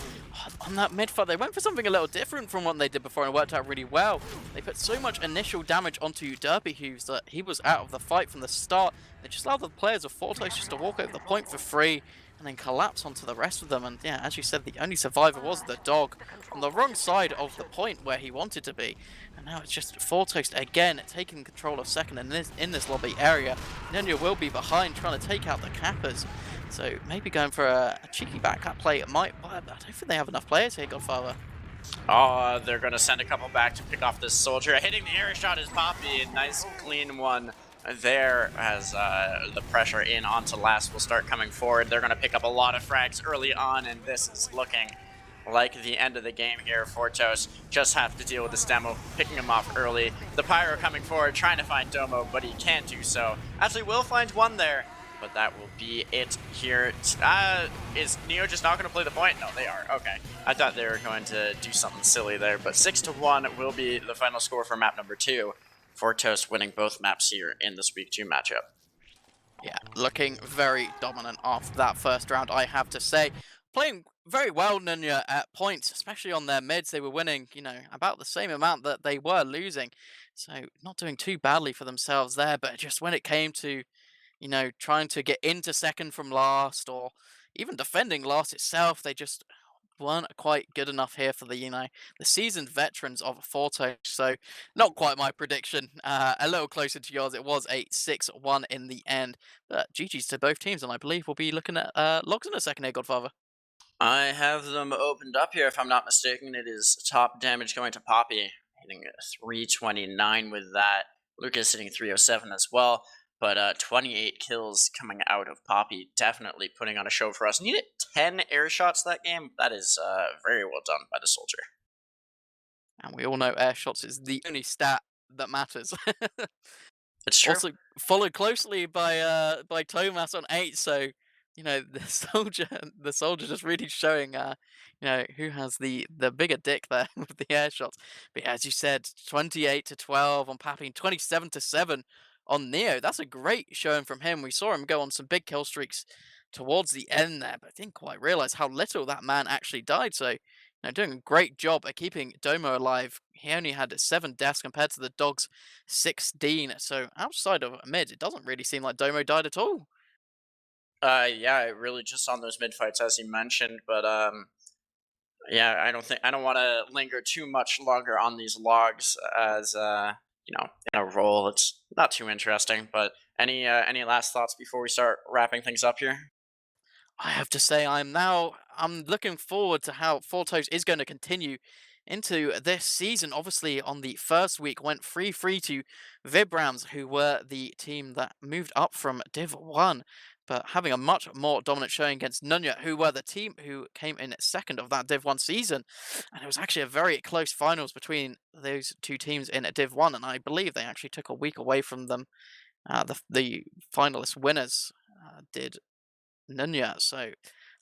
On that mid fight, they went for something a little different from what they did before and it worked out really well. They put so much initial damage onto Derpy Hughes that he was out of the fight from the start. They just allowed the players of 4Toast just to walk over the point for free and then collapse onto the rest of them. And yeah, as you said, the only survivor was the dog on the wrong side of the point where he wanted to be. And now it's just 4Toast again taking control of second in this lobby area. Nunya will be behind trying to take out the cappers. So maybe going for a cheeky backcap play might, but I don't think they have enough players here, Godfather. Oh, they're going to send a couple back to pick off this soldier. Hitting the air shot is Poppy. A nice clean one there as the pressure in onto last will start coming forward. They're going to pick up a lot of frags early on, and this is looking like the end of the game here. 4Toast just have to deal with this demo, picking him off early. The Pyro coming forward, trying to find Domo, but he can't do so. Actually will find one there, but that will be it here. Is Neo just not going to play the point? No, they are. Okay. I thought they were going to do something silly there, but 6-1 will be the final score for map number 2. 4Toast winning both maps here in this week 2 matchup. Yeah, looking very dominant after that first round, I have to say. Playing very well, Nunya, at points, especially on their mids. They were winning, about the same amount that they were losing. So not doing too badly for themselves there, but just when it came to trying to get into second from last or even defending last itself, they just weren't quite good enough here for the seasoned veterans of Forto. So not quite my prediction. A little closer to yours. It was a 6-1 in the end. But GG's to both teams, and I believe we'll be looking at logs in a second here, Godfather. I have them opened up here, if I'm not mistaken. It is top damage going to Poppy, hitting 329 with that. Lucas hitting 307 as well. But 28 kills coming out of Poppy, definitely putting on a show for us. Needed 10 air shots that game. That is very well done by the soldier. And we all know air shots is the only stat that matters. It's true. Also followed closely by Thomas on 8, so the soldier just really showing who has the bigger dick there with the air shots. But yeah, as you said, 28-12 on Pappy, 27-7 on Neo. That's a great showing from him. We saw him go on some big kill streaks towards the end there, but I didn't quite realize how little that man actually died. So doing a great job at keeping Domo alive. He only had 7 deaths compared to the dog's 16. So outside of mid, it doesn't really seem like Domo died at all. Yeah, really just on those mid fights as you mentioned, but yeah, I don't want to linger too much longer on these logs as in a roll. It's not too interesting, but any last thoughts before we start wrapping things up here? I have to say, I'm looking forward to how Fortos is going to continue into this season. Obviously, on the first week, went 3-3 to Vibrams, who were the team that moved up from Div 1, but having a much more dominant showing against Nunya, who were the team who came in second of that Div 1 season. And it was actually a very close finals between those two teams in Div 1, and I believe they actually took a week away from them. The finalist winners did Nunya. So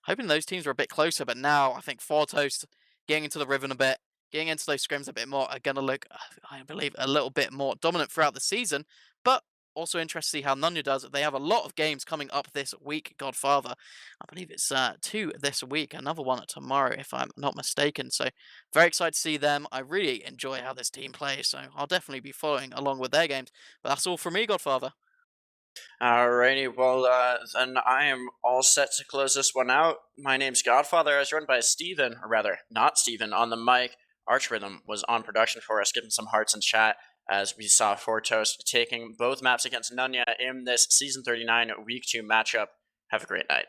hoping those teams were a bit closer, but now I think 4Toast getting into the rhythm a bit, getting into those scrims a bit more, are going to look, I believe, a little bit more dominant throughout the season. But also interested to see how Nunya does. They have a lot of games coming up this week, Godfather. I believe it's 2 this week, another one tomorrow, if I'm not mistaken. So very excited to see them. I really enjoy how this team plays, so I'll definitely be following along with their games. But that's all from me, Godfather. Alrighty, well, then I am all set to close this one out. My name's Godfather. I was joined by Steven, or rather, not Steven, on the mic. ArchRhythm was on production for us, giving some hearts in chat as we saw 4Toast taking both maps against Nunya in this Season 39 Week 2 matchup. Have a great night.